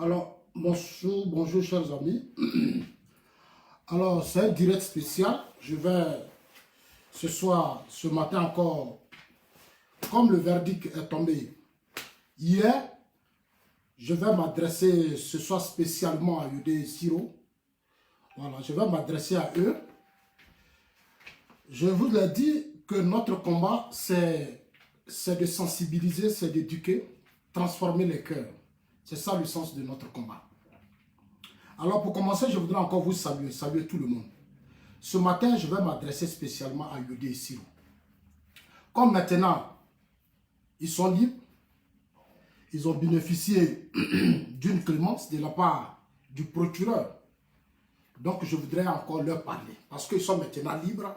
Alors, bonjour chers amis. Alors, c'est un direct spécial. Je vais ce matin encore, comme le verdict est tombé hier, je vais m'adresser ce soir spécialement à Yodé et Siro. Voilà, je vais m'adresser à eux. Je vous ai dit que notre combat, c'est de sensibiliser, c'est d'éduquer, transformer les cœurs. C'est ça le sens de notre combat. Alors pour commencer, je voudrais encore vous saluer tout le monde. Ce matin, je vais m'adresser spécialement à Yodé et Siro. Comme maintenant, ils sont libres, ils ont bénéficié d'une clémence de la part du procureur. Donc je voudrais encore leur parler. Parce qu'ils sont maintenant libres.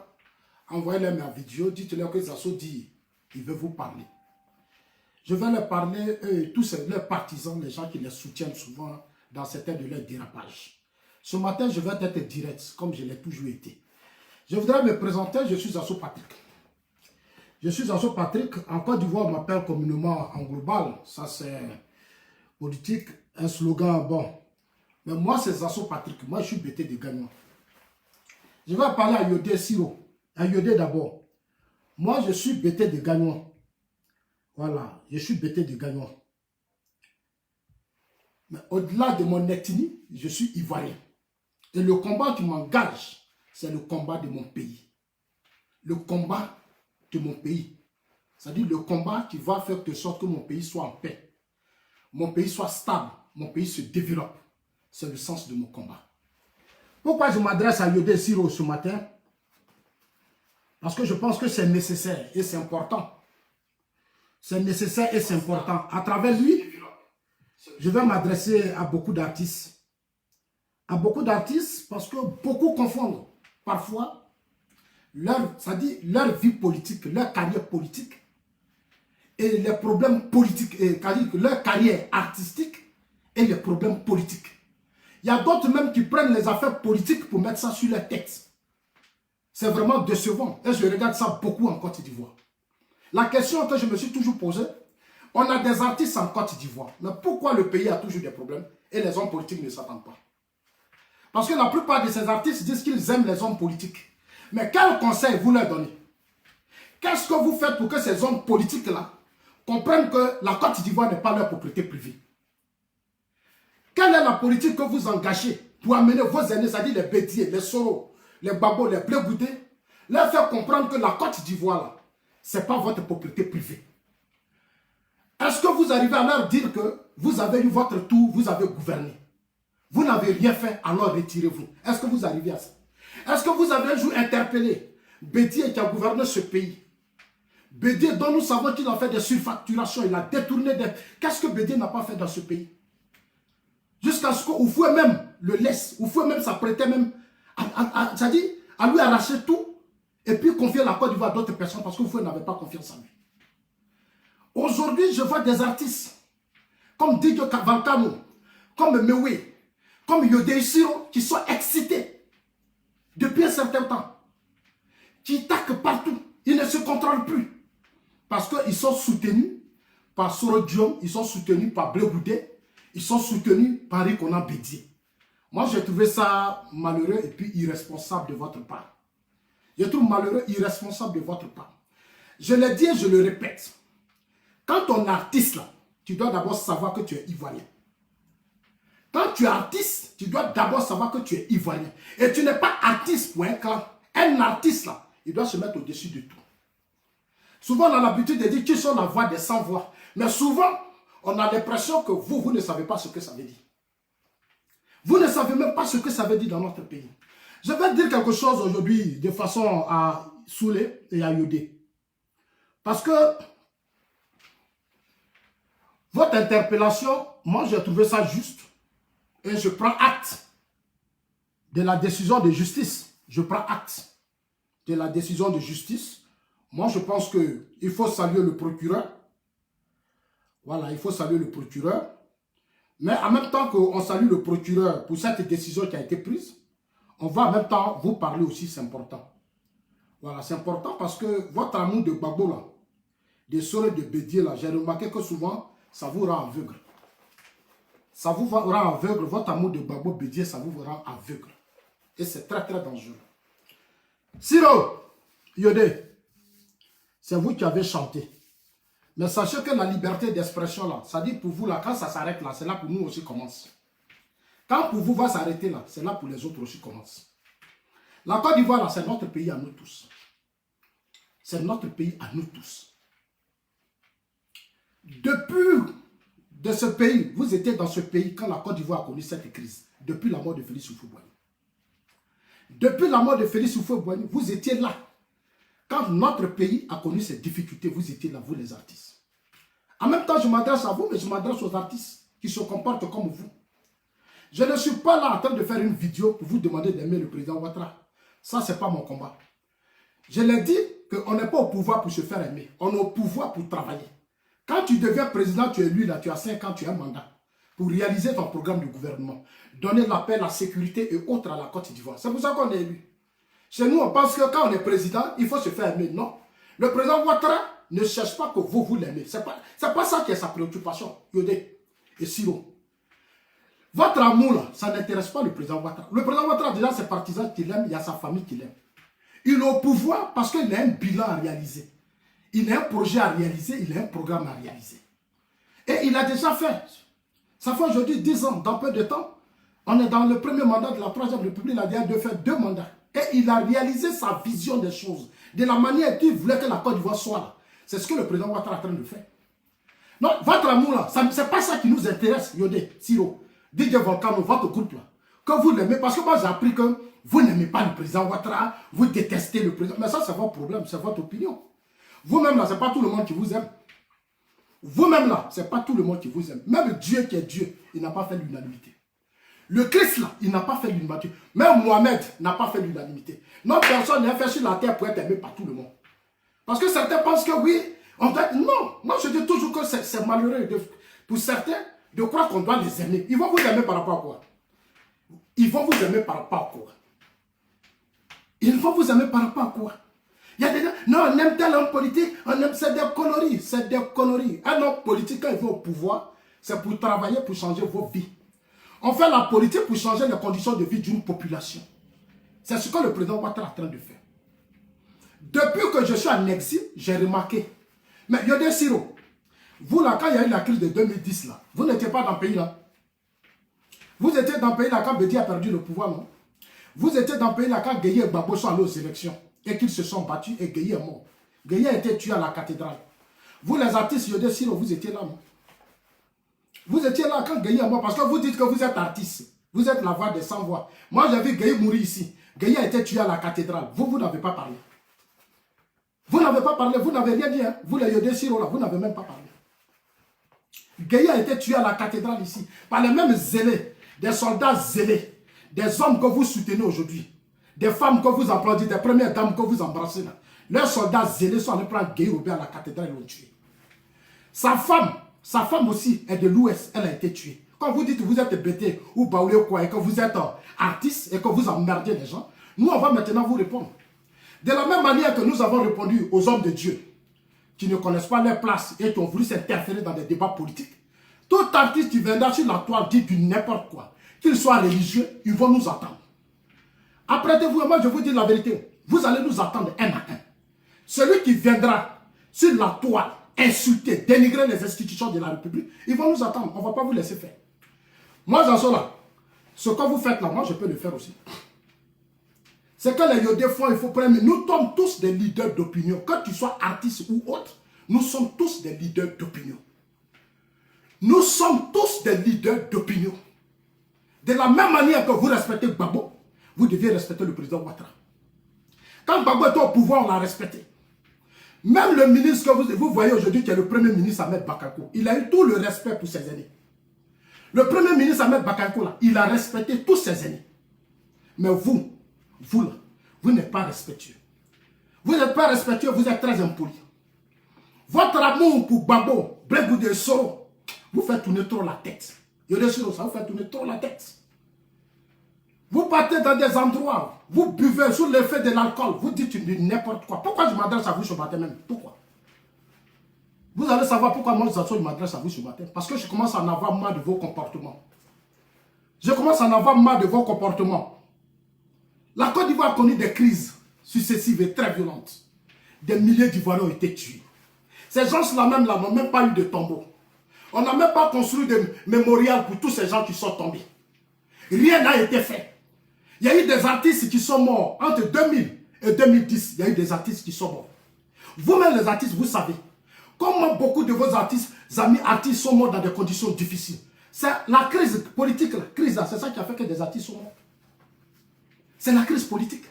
Envoyez-leur ma vidéo, dites-leur que Zasso dit, il veut vous parler. Je vais leur parler, tous leurs partisans, les gens qui les soutiennent souvent dans certains de leurs dérapages. Ce matin, je vais être direct, comme je l'ai toujours été. Je voudrais me présenter, je suis Zasso Patrick. Je suis Zasso Patrick, en Côte d'Ivoire, on m'appelle communément en global. Ça, c'est politique, un slogan, bon. Mais moi, c'est Zasso Patrick. Moi, je suis BT de Gagnon. Je vais parler à Yodé Siro. À Yodé d'abord. Moi, je suis BT de Gagnon. Voilà, je suis BT de Gagnon. Mais au-delà de mon ethnie, je suis ivoirien. Et le combat qui m'engage, c'est le combat de mon pays. Le combat de mon pays. C'est-à-dire le combat qui va faire de sorte que mon pays soit en paix. Mon pays soit stable. Mon pays se développe. C'est le sens de mon combat. Pourquoi je m'adresse à Yodé Siro ce matin? Parce que je pense que c'est nécessaire et c'est important. C'est nécessaire et c'est important. À travers lui, je vais m'adresser à beaucoup d'artistes. À beaucoup d'artistes parce que beaucoup confondent parfois leur vie politique, leur carrière politique et les problèmes politiques, leur carrière artistique et les problèmes politiques. Il y a d'autres même qui prennent les affaires politiques pour mettre ça sur leur tête. C'est vraiment décevant et je regarde ça beaucoup en Côte d'Ivoire. La question que je me suis toujours posée, on a des artistes en Côte d'Ivoire, mais pourquoi le pays a toujours des problèmes et les hommes politiques ne s'attendent pas? Parce que la plupart de ces artistes disent qu'ils aiment les hommes politiques. Mais quel conseil vous leur donnez? Qu'est-ce que vous faites pour que ces hommes politiques-là comprennent que la Côte d'Ivoire n'est pas leur propriété privée? Quelle est la politique que vous engagez pour amener vos aînés, c'est-à-dire les Bédier, les Soro, les Babo, les Blé-Goudé, leur faire comprendre que la Côte d'Ivoire, ce n'est pas votre propriété privée? Est-ce que vous arrivez à leur dire que vous avez eu votre tour, vous avez gouverné? Vous n'avez rien fait, alors retirez-vous. Est-ce que vous arrivez à ça? Est-ce que vous avez un jour interpellé Bédier qui a gouverné ce pays? Bédier dont nous savons qu'il a fait des surfacturations, il a détourné des... Qu'est-ce que Bédier n'a pas fait dans ce pays? Jusqu'à ce qu'Oufoué même le laisse, Oufoué même s'apprêtait même c'est-à-dire à lui arracher tout et puis confier la Côte d'Ivoire à d'autres personnes parce qu'Oufoué n'avait pas confiance en lui. Aujourd'hui, je vois des artistes comme Didio Cavalcano, comme Mewé, comme Yodé Siro qui sont excités depuis un certain temps, qui taquent partout. Ils ne se contrôlent plus parce qu'ils sont soutenus par Soro Diom, ils sont soutenus par Blé-Goudé, ils sont soutenus par Rikona Bédier. Moi, j'ai trouvé ça malheureux et puis irresponsable de votre part. Je trouve malheureux, irresponsable de votre part. Je l'ai dit et je le répète. Quand on est artiste, là, tu dois d'abord savoir que tu es ivoirien. Quand tu es artiste, tu dois d'abord savoir que tu es ivoirien. Et tu n'es pas artiste pour un clan. Un artiste, là, il doit se mettre au-dessus de tout. Souvent, on a l'habitude de dire qu'ils sont la voix des sans-voix. Mais souvent, on a l'impression que vous ne savez pas ce que ça veut dire. Vous ne savez même pas ce que ça veut dire dans notre pays. Je vais dire quelque chose aujourd'hui de façon à Soulé et à Yodé. Parce que votre interpellation, moi j'ai trouvé ça juste. Et je prends acte de la décision de justice. Je prends acte de la décision de justice. Moi je pense qu'il faut saluer le procureur. Voilà, il faut saluer le procureur. Mais en même temps qu'on salue le procureur pour cette décision qui a été prise, on va en même temps vous parler aussi, c'est important. Voilà, c'est important parce que votre amour de Gbagbo, là, des Soro de Bédier, là, j'ai remarqué que souvent, ça vous rend aveugle. ça vous rend aveugle. Votre amour de Gbagbo Bédié, ça vous rend aveugle. Et c'est très très dangereux. Siro, Yodé, c'est vous qui avez chanté. Mais sachez que la liberté d'expression là, ça dit pour vous là, quand ça s'arrête là, c'est là pour nous aussi commence. Quand pour vous va s'arrêter là, c'est là pour les autres aussi commence. La Côte d'Ivoire là, c'est notre pays à nous tous. C'est notre pays à nous tous. Depuis de ce pays, vous étiez dans ce pays quand la Côte d'Ivoire a connu cette crise. Depuis la mort de Félix Houphouët-Boigny. Depuis la mort de Félix Houphouët-Boigny, vous étiez là. Quand notre pays a connu ces difficultés, vous étiez là, vous les artistes. En même temps, je m'adresse à vous, mais je m'adresse aux artistes qui se comportent comme vous. Je ne suis pas là en train de faire une vidéo pour vous demander d'aimer le président Ouattara. Ça, ce n'est pas mon combat. Je l'ai dit qu'on n'est pas au pouvoir pour se faire aimer. On est au pouvoir pour travailler. Quand tu deviens président, tu es élu là, tu as 5 ans, tu as un mandat pour réaliser ton programme de gouvernement. Donner la paix, la sécurité et autres à la Côte d'Ivoire. C'est pour ça qu'on est élu. Chez nous, on pense que quand on est président, il faut se faire aimer. Non. Le président Ouattara ne cherche pas que vous l'aimez. Ce n'est pas ça qui est sa préoccupation. Yodé et Siro. Votre amour, là, ça n'intéresse pas le président Ouattara. Le président Ouattara a déjà ses partisans qui l'aiment, il y a sa famille qui l'aime. Il est au pouvoir parce qu'il a un bilan à réaliser. Il a un projet à réaliser, il a un programme à réaliser. Et il a déjà fait. Ça fait aujourd'hui 10 ans, dans peu de temps. On est dans le premier mandat de la Troisième République, il a déjà fait 2 mandats. Et il a réalisé sa vision des choses, de la manière qu'il voulait que la Côte d'Ivoire soit là. C'est ce que le président Ouattara est en train de faire. Non, votre amour là, ce n'est pas ça qui nous intéresse, Yodé, Siro, DJ Volcano, votre groupe là. Que vous l'aimez, parce que moi j'ai appris que vous n'aimez pas le président Ouattara, vous détestez le président. Mais ça, c'est votre problème, c'est votre opinion. Vous-même là, ce n'est pas tout le monde qui vous aime. Vous-même là, ce n'est pas tout le monde qui vous aime. Même Dieu qui est Dieu, il n'a pas fait l'unanimité. Le Christ là, il n'a pas fait l'unanimité. Même Mohamed n'a pas fait l'unanimité. Notre personne n'est fait sur la terre pour être aimée par tout le monde. Parce que certains pensent que oui, on doit... Non, moi je dis toujours que c'est malheureux pour certains de croire qu'on doit les aimer. Ils vont vous aimer par rapport à quoi? Ils vont vous aimer par rapport à quoi? Ils vont vous aimer par rapport à quoi? Il y a des gens, non, on aime tel homme politique, on aime, c'est des conneries, c'est des conneries. Un homme politique, quand il va au pouvoir, c'est pour travailler, pour changer vos vies. On fait la politique pour changer les conditions de vie d'une population. C'est ce que le président Ouattara est en train de faire. Depuis que je suis en exil, j'ai remarqué. Mais Yodé Siro, vous là, quand il y a eu la crise de 2010, là, vous n'étiez pas dans le pays là. Vous étiez dans le pays là quand Bédié a perdu le pouvoir, non? Vous étiez dans le pays là quand Gueye et Gbagbo sont allés aux élections et qu'ils se sont battus et Gueye est mort. Gueye a été tué à la cathédrale. Vous les artistes Yodé Siro, vous étiez là, non? Vous étiez là quand Gueye est mort parce que vous dites que vous êtes artiste. Vous êtes la voix des sans voix. Moi, j'ai vu Gueye mourir ici. Gueye a été tué à la cathédrale. Vous n'avez pas parlé. Vous n'avez pas parlé, vous n'avez rien dit. Hein? Vous, les Yodé Siro, là, vous n'avez même pas parlé. Gueye a été tué à la cathédrale ici par les mêmes zélés, des soldats zélés, des hommes que vous soutenez aujourd'hui, des femmes que vous applaudissez, des premières dames que vous embrassez. Là. Leurs soldats zélés sont allés prendre Gueye Robert à la cathédrale et l'ont tué. Sa femme aussi est de l'Ouest, elle a été tuée. Quand vous dites que vous êtes bêté ou baoulé ou quoi, et que vous êtes artiste et que vous emmerdez les gens, nous on va maintenant vous répondre. De la même manière que nous avons répondu aux hommes de Dieu qui ne connaissent pas leur place et qui ont voulu s'interférer dans des débats politiques, tout artiste qui viendra sur la toile dit du n'importe quoi, qu'il soit religieux, ils vont nous attendre. Apprêtez-vous, moi je vous dis la vérité, vous allez nous attendre un à un. Celui qui viendra sur la toile, insulter, dénigrer les institutions de la République, ils vont nous attendre, on ne va pas vous laisser faire. Moi j'en suis là, ce que vous faites là, moi je peux le faire aussi. C'est que les Yodé font, il faut prendre. Nous sommes tous des leaders d'opinion. Que tu sois artiste ou autre, nous sommes tous des leaders d'opinion. Nous sommes tous des leaders d'opinion. De la même manière que vous respectez Gbagbo, vous deviez respecter le président Ouattara. Quand Gbagbo était au pouvoir, on l'a respecté. Même le ministre que vous voyez aujourd'hui, qui est le premier ministre Ahmed Bakayoko, il a eu tout le respect pour ses aînés. Le premier ministre Ahmed Bakayoko, là, il a respecté tous ses aînés. Mais vous là, vous n'êtes pas respectueux. Vous n'êtes pas respectueux, vous êtes très impoli. Votre amour pour Gbagbo, Blé de Soro, vous faites tourner trop la tête. Yodé Siro, ça vous fait tourner trop la tête. Vous partez dans des endroits, vous buvez sous l'effet de l'alcool, vous dites n'importe quoi. Pourquoi je m'adresse à vous ce matin même? Pourquoi? Vous allez savoir pourquoi moi, je m'adresse à vous ce matin. Parce que je commence à en avoir marre de vos comportements. Je commence à en avoir marre de vos comportements. La Côte d'Ivoire a connu des crises successives et très violentes. Des milliers d'Ivoiriens ont été tués. Ces gens-là même là n'ont même pas eu de tombeau. On n'a même pas construit de mémorial pour tous ces gens qui sont tombés. Rien n'a été fait. Il y a eu des artistes qui sont morts entre 2000 et 2010. Il y a eu des artistes qui sont morts. Vous-même les artistes, vous savez comment beaucoup de vos artistes, amis artistes sont morts dans des conditions difficiles. C'est la crise politique, c'est ça qui a fait que des artistes sont morts. C'est la crise politique.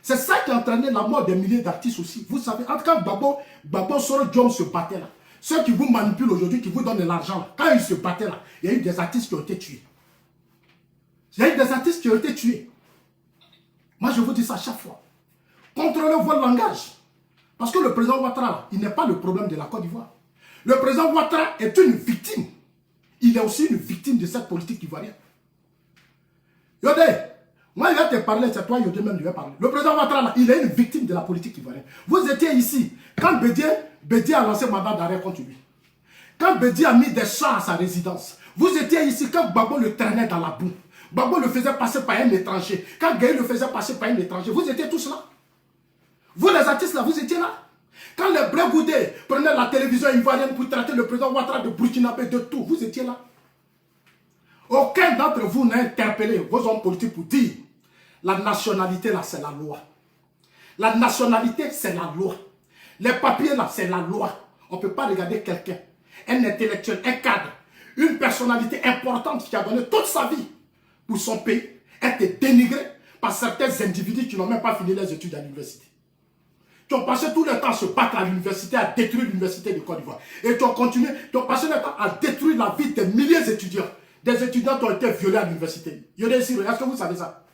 C'est ça qui a entraîné la mort des milliers d'artistes aussi. Vous savez, en tout cas, Gbagbo Soro Diom se battait là. Ceux qui vous manipulent aujourd'hui, qui vous donnent de l'argent, quand ils se battaient là, il y a eu des artistes qui ont été tués. Il y a eu des artistes qui ont été tués. Moi, je vous dis ça à chaque fois. Contrôlez votre langage. Parce que le président Ouattara, il n'est pas le problème de la Côte d'Ivoire. Le président Ouattara est une victime. Il est aussi une victime de cette politique ivoirienne. Yodé, moi, il va te parler, c'est toi, Yodé, même, je vais parler. Le président Ouattara, il est une victime de la politique ivoirienne. Vous étiez ici, quand Bédié a lancé mandat d'arrêt contre lui. Quand Bédié a mis des chars à sa résidence. Vous étiez ici, quand Gbagbo le traînait dans la boue. Gbagbo le faisait passer par un étranger. Quand Gueye le faisait passer par un étranger. Vous étiez tous là. Vous, les artistes, là, vous étiez là. Quand les Brégoudés prenaient la télévision ivoirienne pour traiter le président Ouattara de Burkinabé, de tout, vous étiez là. Aucun d'entre vous n'a interpellé vos hommes politiques pour dire la nationalité, là, c'est la loi. La nationalité, c'est la loi. Les papiers, là, c'est la loi. On ne peut pas regarder quelqu'un, un intellectuel, un cadre, une personnalité importante qui a donné toute sa vie pour son pays, être dénigré par certains individus qui n'ont même pas fini les études à l'université. Qui ont passé tout le temps à se battre à l'université, à détruire l'université de Côte d'Ivoire. Et qui ont continué, qui ont passé le temps à détruire la vie des milliers d'étudiants. Des étudiants qui ont été violés à l'université. Est-ce que vous savez ça?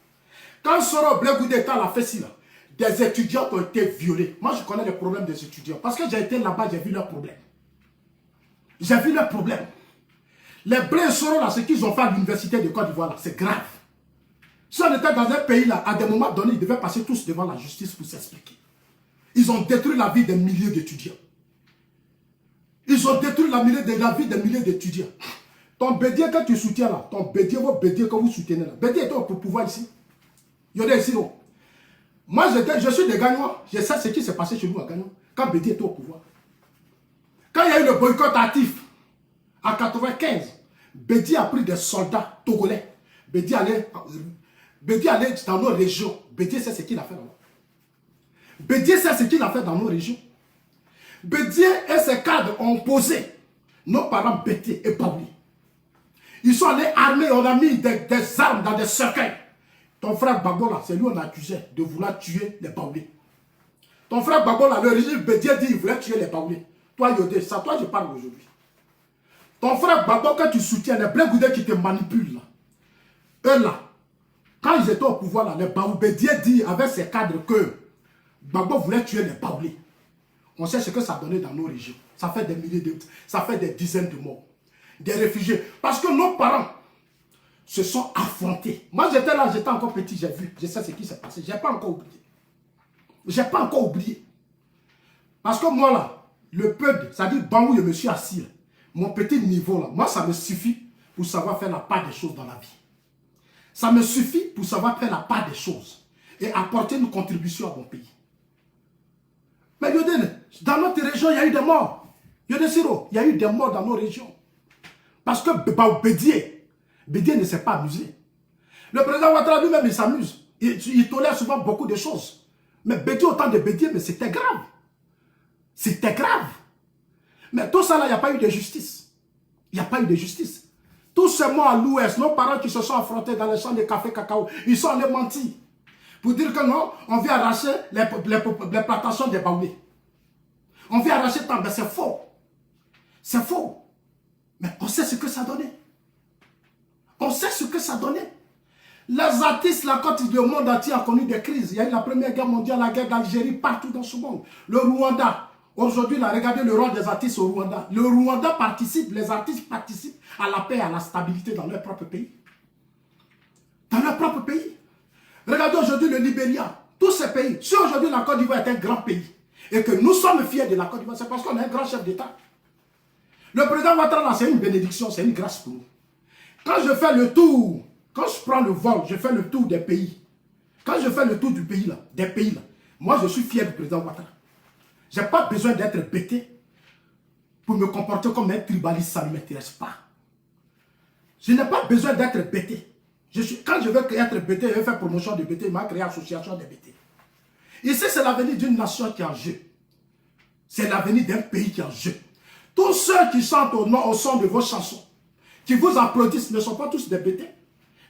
Quand Soro Blegoudé a fait ci, là, des étudiants ont été violés. Moi, je connais les problèmes des étudiants. Parce que j'ai été là-bas, j'ai vu leurs problèmes. J'ai vu leurs problèmes. Les Blé Soro, là, ce qu'ils ont fait à l'université de Côte d'Ivoire, c'est grave. Si on était dans un pays, là, à des moments donnés, ils devaient passer tous devant la justice pour s'expliquer. Ils ont détruit la vie des milliers d'étudiants. Ils ont détruit la vie des milliers d'étudiants. Ton Bédié que tu soutiens là, ton Bédié, votre Bédié que vous soutenez là, Bédié est au pouvoir ici. Yodé ici, non. Moi, je suis des Gagnois. Je sais ce qui s'est passé chez nous à Gagnon, quand Bédié était au pouvoir. Quand il y a eu le boycott actif, en 1995, Bédié a pris des soldats togolais. Bédié allait dans nos régions. Bédié sait ce qu'il a fait là-bas. Bédié sait ce qu'il a fait dans nos régions. Bédié et ses cadres ont posé nos parents Bédié et Baouli. Ils sont allés armés, on a mis des armes dans des cercueils. Ton frère Gbagbo là, c'est lui on accusait de vouloir tuer les Baoulés. Ton frère Gbagbo là, le régime Bédié dit qu'il voulait tuer les Baoulés. Toi Yodé, c'est à toi que je parle aujourd'hui. Ton frère Gbagbo que tu soutiens, les Blégoudés qui te manipulent là, eux là, quand ils étaient au pouvoir là, les Baoulés, Bédié dit avec ses cadres que Gbagbo voulait tuer les Baoulés. On sait ce que ça a donné dans nos régions. Ça fait des milliers ça fait des dizaines de morts. Des réfugiés. Parce que nos parents se sont affrontés. Moi j'étais là, j'étais encore petit, j'ai vu, je sais ce qui s'est passé. Je n'ai pas encore oublié. Je n'ai pas encore oublié. Parce que moi là, le peu, c'est-à-dire où je me suis assis, là, mon petit niveau là, moi ça me suffit pour savoir faire la part des choses dans la vie. Ça me suffit pour savoir faire la part des choses et apporter une contribution à mon pays. Mais Yodé, dans notre région, il y a eu des morts. Yodé Siro, il y a eu des morts dans nos régions. Parce que Bédié ne s'est pas amusé. Le président Ouattara lui-même, il s'amuse. Il tolère souvent beaucoup de choses. Mais Bédié, autant de Bédié, mais c'était grave. C'était grave. Mais tout ça là, il n'y a pas eu de justice. Il n'y a pas eu de justice. Tous ces morts à l'ouest, nos parents qui se sont affrontés dans les champs de café cacao, ils sont allés mentir. Pour dire que non, on vient arracher les plantations des Baoulés. On vient arracher tant, mais c'est faux. C'est faux. Mais on sait ce que ça donnait. On sait ce que ça donnait. Les artistes, là, quand le monde entier a connu des crises, il y a eu la Première Guerre mondiale, la guerre d'Algérie, partout dans ce monde. Le Rwanda, aujourd'hui, regardez le rôle des artistes au Rwanda. Le Rwanda participe, les artistes participent à la paix et à la stabilité dans leur propre pays. Dans leur propre pays. Regardez aujourd'hui le Libéria, tous ces pays. Si aujourd'hui la Côte d'Ivoire est un grand pays et que nous sommes fiers de la Côte d'Ivoire, c'est parce qu'on a un grand chef d'État. Le président Ouattara, c'est une bénédiction, c'est une grâce pour nous. Quand je fais le tour, quand je prends le vol, je fais le tour des pays. Quand je fais le tour du pays là, des pays là, moi je suis fier du président Ouattara. Je n'ai pas besoin d'être bêté pour me comporter comme un tribaliste, ça ne m'intéresse pas. Je n'ai pas besoin d'être bêté. Quand je veux être bêté, je vais faire promotion de bêté, je vais créer association de bêté. Ici, c'est l'avenir d'une nation qui est en jeu. C'est l'avenir d'un pays qui est en jeu. Tous ceux qui chantent au son de vos chansons, qui vous applaudissent, ne sont pas tous des bêtés,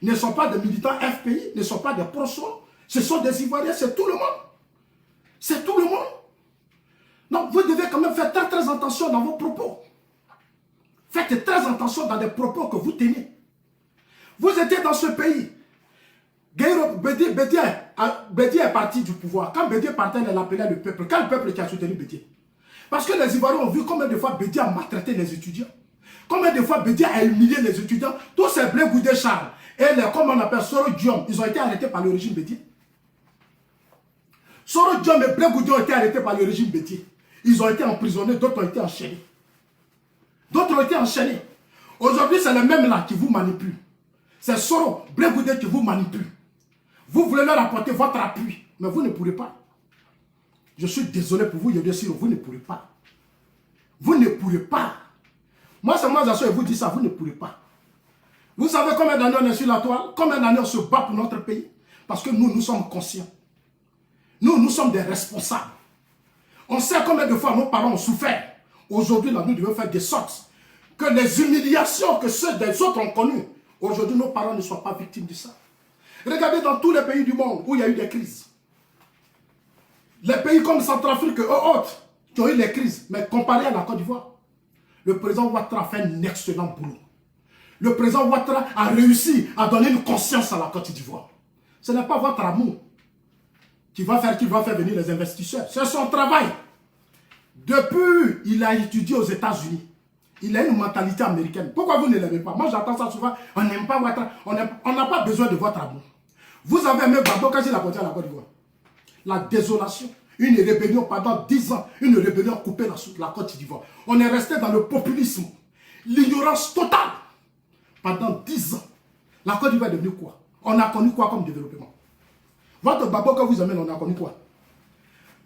ne sont pas des militants FPI, ne sont pas des prosos, ce sont des Ivoiriens, c'est tout le monde. C'est tout le monde. Donc, vous devez quand même faire très très attention dans vos propos. Faites très attention dans les propos que vous tenez. Vous étiez dans ce pays. Bédié est parti du pouvoir. Quand Bédié partait, il appelait le peuple. Quel peuple qui a soutenu Bédié? Parce que les Ivoiriens ont vu combien de fois Bédié a maltraité les étudiants. Combien de fois Bédié a humilié les étudiants. Tous ces Blé Goudé Charles et les, comme on appelle Soro Diom, ils ont été arrêtés par le régime Bédié. Soro Diom et Blé Goudé ont été arrêtés par le régime Bédié. Ils ont été emprisonnés, d'autres ont été enchaînés. D'autres ont été enchaînés. Aujourd'hui, c'est les mêmes là qui vous manipulent. C'est Soro, Blé Goudé qui vous manipule. Vous voulez leur apporter votre appui, mais vous ne pourrez pas. Je suis désolé pour vous, vous ne pourrez pas. Vous ne pourrez pas. Moi, c'est moi, je vous dis ça, vous ne pourrez pas. Vous savez combien d'années on est sur la toile? Combien d'années on se bat pour notre pays? Parce que nous sommes conscients. Nous sommes des responsables. On sait combien de fois nos parents ont souffert. Aujourd'hui, nous devons faire des sortes que les humiliations que ceux des autres ont connues, aujourd'hui, nos parents ne soient pas victimes de ça. Regardez dans tous les pays du monde où il y a eu des crises. Les pays comme Centrafrique et autres qui ont eu les crises, mais comparé à la Côte d'Ivoire, le président Ouattara a fait un excellent boulot. Le président Ouattara a réussi à donner une conscience à la Côte d'Ivoire. Ce n'est pas votre amour qui va faire venir les investisseurs. C'est son travail. Depuis, il a étudié aux États-Unis. Il a une mentalité américaine. Pourquoi vous ne l'aimez pas? Moi, j'entends ça souvent. On n'aime pas Ouattara. On n'a pas besoin de votre amour. Vous avez aimé Gbagbo quand il a porté à la Côte d'Ivoire. La désolation. Une rébellion pendant 10 ans. Une rébellion coupée la Côte d'Ivoire. On est resté dans le populisme. L'ignorance totale. Pendant 10 ans. La Côte d'Ivoire est devenue quoi? On a connu quoi comme développement? Votre Gbagbo que vous aimez, on a connu quoi?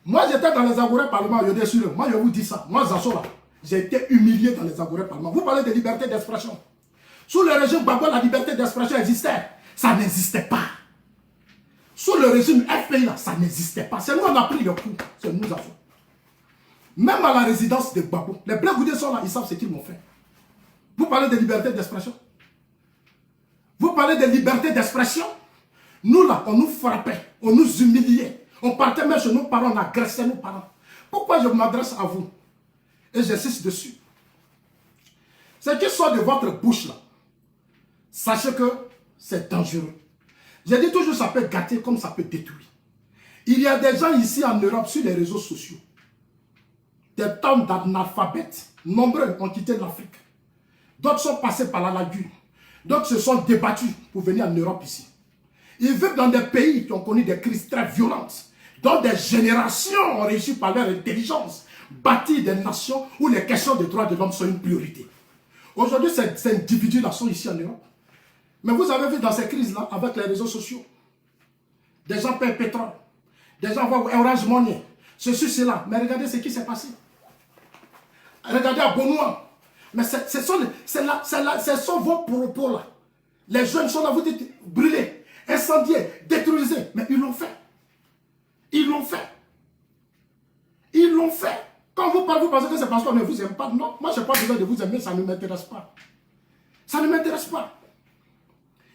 Moi, j'étais dans les agourets parlement, moi, je vous dis ça. Moi, Zassola, j'ai été humilié dans les agourets parlement. Vous parlez de liberté d'expression. Sous le régime Gbagbo, la liberté d'expression existait. Ça n'existait pas. Sous le régime FPI, là, ça n'existait pas. C'est nous, on a pris le coup. C'est nous, Zassola. Même à la résidence de Gbagbo, les Blé Goudé sont là, ils savent ce qu'ils m'ont fait. Vous parlez de liberté d'expression. Vous parlez de liberté d'expression. Nous, là, on nous frappait, on nous humiliait. On partait même chez nos parents, on agressait nos parents. Pourquoi je m'adresse à vous? Et j'insiste dessus. Ce qui sort de votre bouche là, sachez que c'est dangereux. J'ai dit toujours, ça peut gâter comme ça peut détruire. Il y a des gens ici en Europe sur les réseaux sociaux. Des tonnes d'analphabètes. Nombreux ont quitté l'Afrique. D'autres sont passés par la lagune. D'autres se sont débattus pour venir en Europe ici. Ils vivent dans des pays qui ont connu des crises très violentes, dont des générations ont réussi par leur intelligence, bâtir des nations où les questions des droits de l'homme sont une priorité. Aujourd'hui, ces individus-là sont ici en Europe. Mais vous avez vu dans ces crises-là, avec les réseaux sociaux, des gens paient pétrole, des gens vont Orange Money, ceci, cela. Mais regardez ce qui s'est passé. Regardez à Bonouan. Mais ce sont vos propos-là. Les jeunes sont là, vous dites, brûlés, incendiés, détruisés. Mais ils l'ont fait. Ils l'ont fait. Ils l'ont fait. Quand vous parlez, vous pensez que c'est parce qu'on ne vous aime pas. Non, moi je n'ai pas besoin de vous aimer, ça ne m'intéresse pas. Ça ne m'intéresse pas.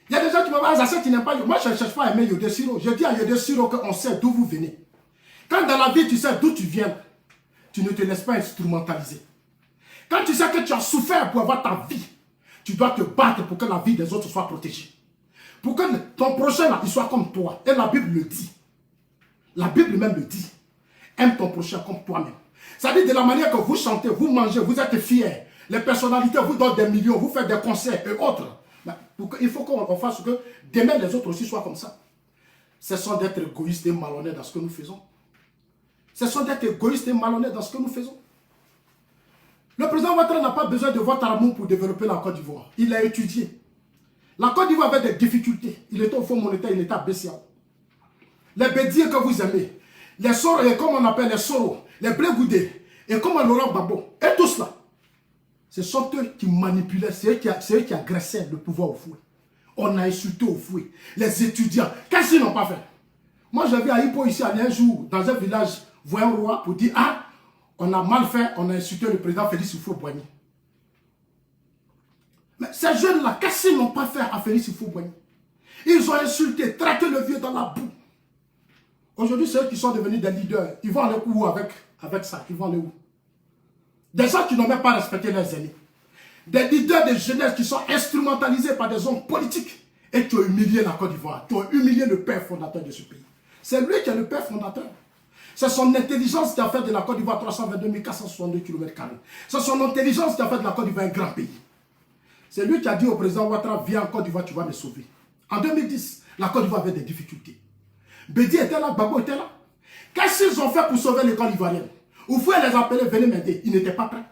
Il y a des gens qui me disent, ah, tu n'aimes pas. Moi je ne cherche pas à aimer Yodé Siro. Je dis à Yodé Siro qu'on sait d'où vous venez. Quand dans la vie tu sais d'où tu viens, tu ne te laisses pas instrumentaliser. Quand tu sais que tu as souffert pour avoir ta vie, tu dois te battre pour que la vie des autres soit protégée. Pour que ton prochain, là, il soit comme toi. Et la Bible le dit. La Bible même le dit. Aime ton prochain comme toi-même. Ça dit de la manière que vous chantez, vous mangez, vous êtes fiers. Les personnalités vous donnent des millions, vous faites des concerts et autres. Il faut qu'on fasse que demain les autres aussi soient comme ça. Cessons d'être égoïstes et malhonnêtes dans ce que nous faisons. Cessons d'être égoïstes et malhonnêtes dans ce que nous faisons. Le président Ouattara n'a pas besoin de votre amour pour développer la Côte d'Ivoire. Il a étudié. La Côte d'Ivoire avait des difficultés. Il était au Fonds monétaire, il était à Bessiao. Les bédiers que vous aimez, les Soro, comme on appelle les Soro, les Blégoudé, et comme Laurent Gbagbo, et tout cela, ce sont eux qui manipulaient, c'est eux qui agressaient le pouvoir au fouet. On a insulté au fouet. Les étudiants, qu'est-ce qu'ils n'ont pas fait? Moi, j'avais à Hippo ici, un jour, dans un village, voyant roi, pour dire, ah, on a mal fait, on a insulté le président Félix Houphouët-Boigny. Mais ces jeunes-là, qu'est-ce qu'ils n'ont pas fait à Félix Houphouët-Boigny? Ils ont insulté, traité le vieux dans la boue. Aujourd'hui, c'est eux qui sont devenus des leaders. Ils vont aller où avec ça? Ils vont aller où? Des gens qui n'ont même pas respecté leurs aînés. Des leaders de jeunesse qui sont instrumentalisés par des hommes politiques et qui ont humilié la Côte d'Ivoire, qui ont humilié le père fondateur de ce pays. C'est lui qui est le père fondateur. C'est son intelligence qui a fait de la Côte d'Ivoire 322 462 km². C'est son intelligence qui a fait de la Côte d'Ivoire un grand pays. C'est lui qui a dit au président Ouattara, viens en Côte d'Ivoire, tu vas me sauver. En 2010, la Côte d'Ivoire avait des difficultés. Bédi était là, Gbagbo était là. Qu'est-ce qu'ils ont fait pour sauver l'école ivoirienne? Houphouët les appelait, venez m'aider. Ils n'étaient pas prêts.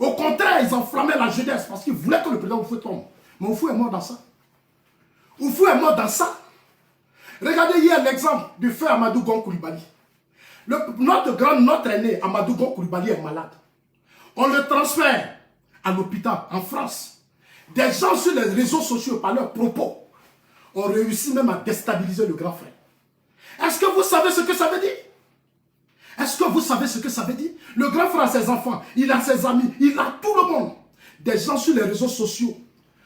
Au contraire, ils enflammaient la jeunesse parce qu'ils voulaient que le président Houphouët tombe. Mais Houphouët est mort dans ça. Houphouët est mort dans ça. Regardez hier l'exemple du feu Amadou Gon Coulibaly. Notre aîné Amadou Gon Coulibaly est malade. On le transfère à l'hôpital en France. Des gens sur les réseaux sociaux, par leurs propos, ont réussi même à déstabiliser le grand frère. Est-ce que vous savez ce que ça veut dire? Est-ce que vous savez ce que ça veut dire? Le grand frère a ses enfants, il a ses amis, il a tout le monde. Des gens sur les réseaux sociaux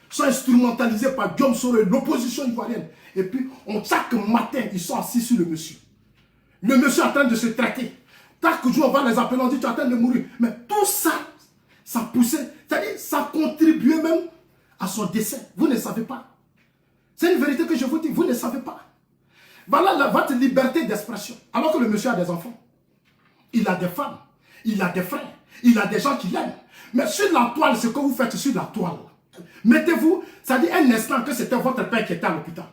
sont instrumentalisés par Guillaume Soro et l'opposition ivoirienne. Et puis, chaque matin, ils sont assis sur le monsieur. Le monsieur est en train de se traiter. Chaque jour, on va les appeler, on dit tu es en train de mourir. Mais tout ça, ça poussait, c'est-à-dire ça contribuait même à son décès. Vous ne savez pas. C'est une vérité que je vous dis, vous ne savez pas. Voilà votre liberté d'expression. Alors que le monsieur a des enfants. Il a des femmes, il a des frères, il a des gens qui l'aiment. Mais sur la toile, ce que vous faites sur la toile, mettez-vous, ça dit un instant que c'était votre père qui était à l'hôpital.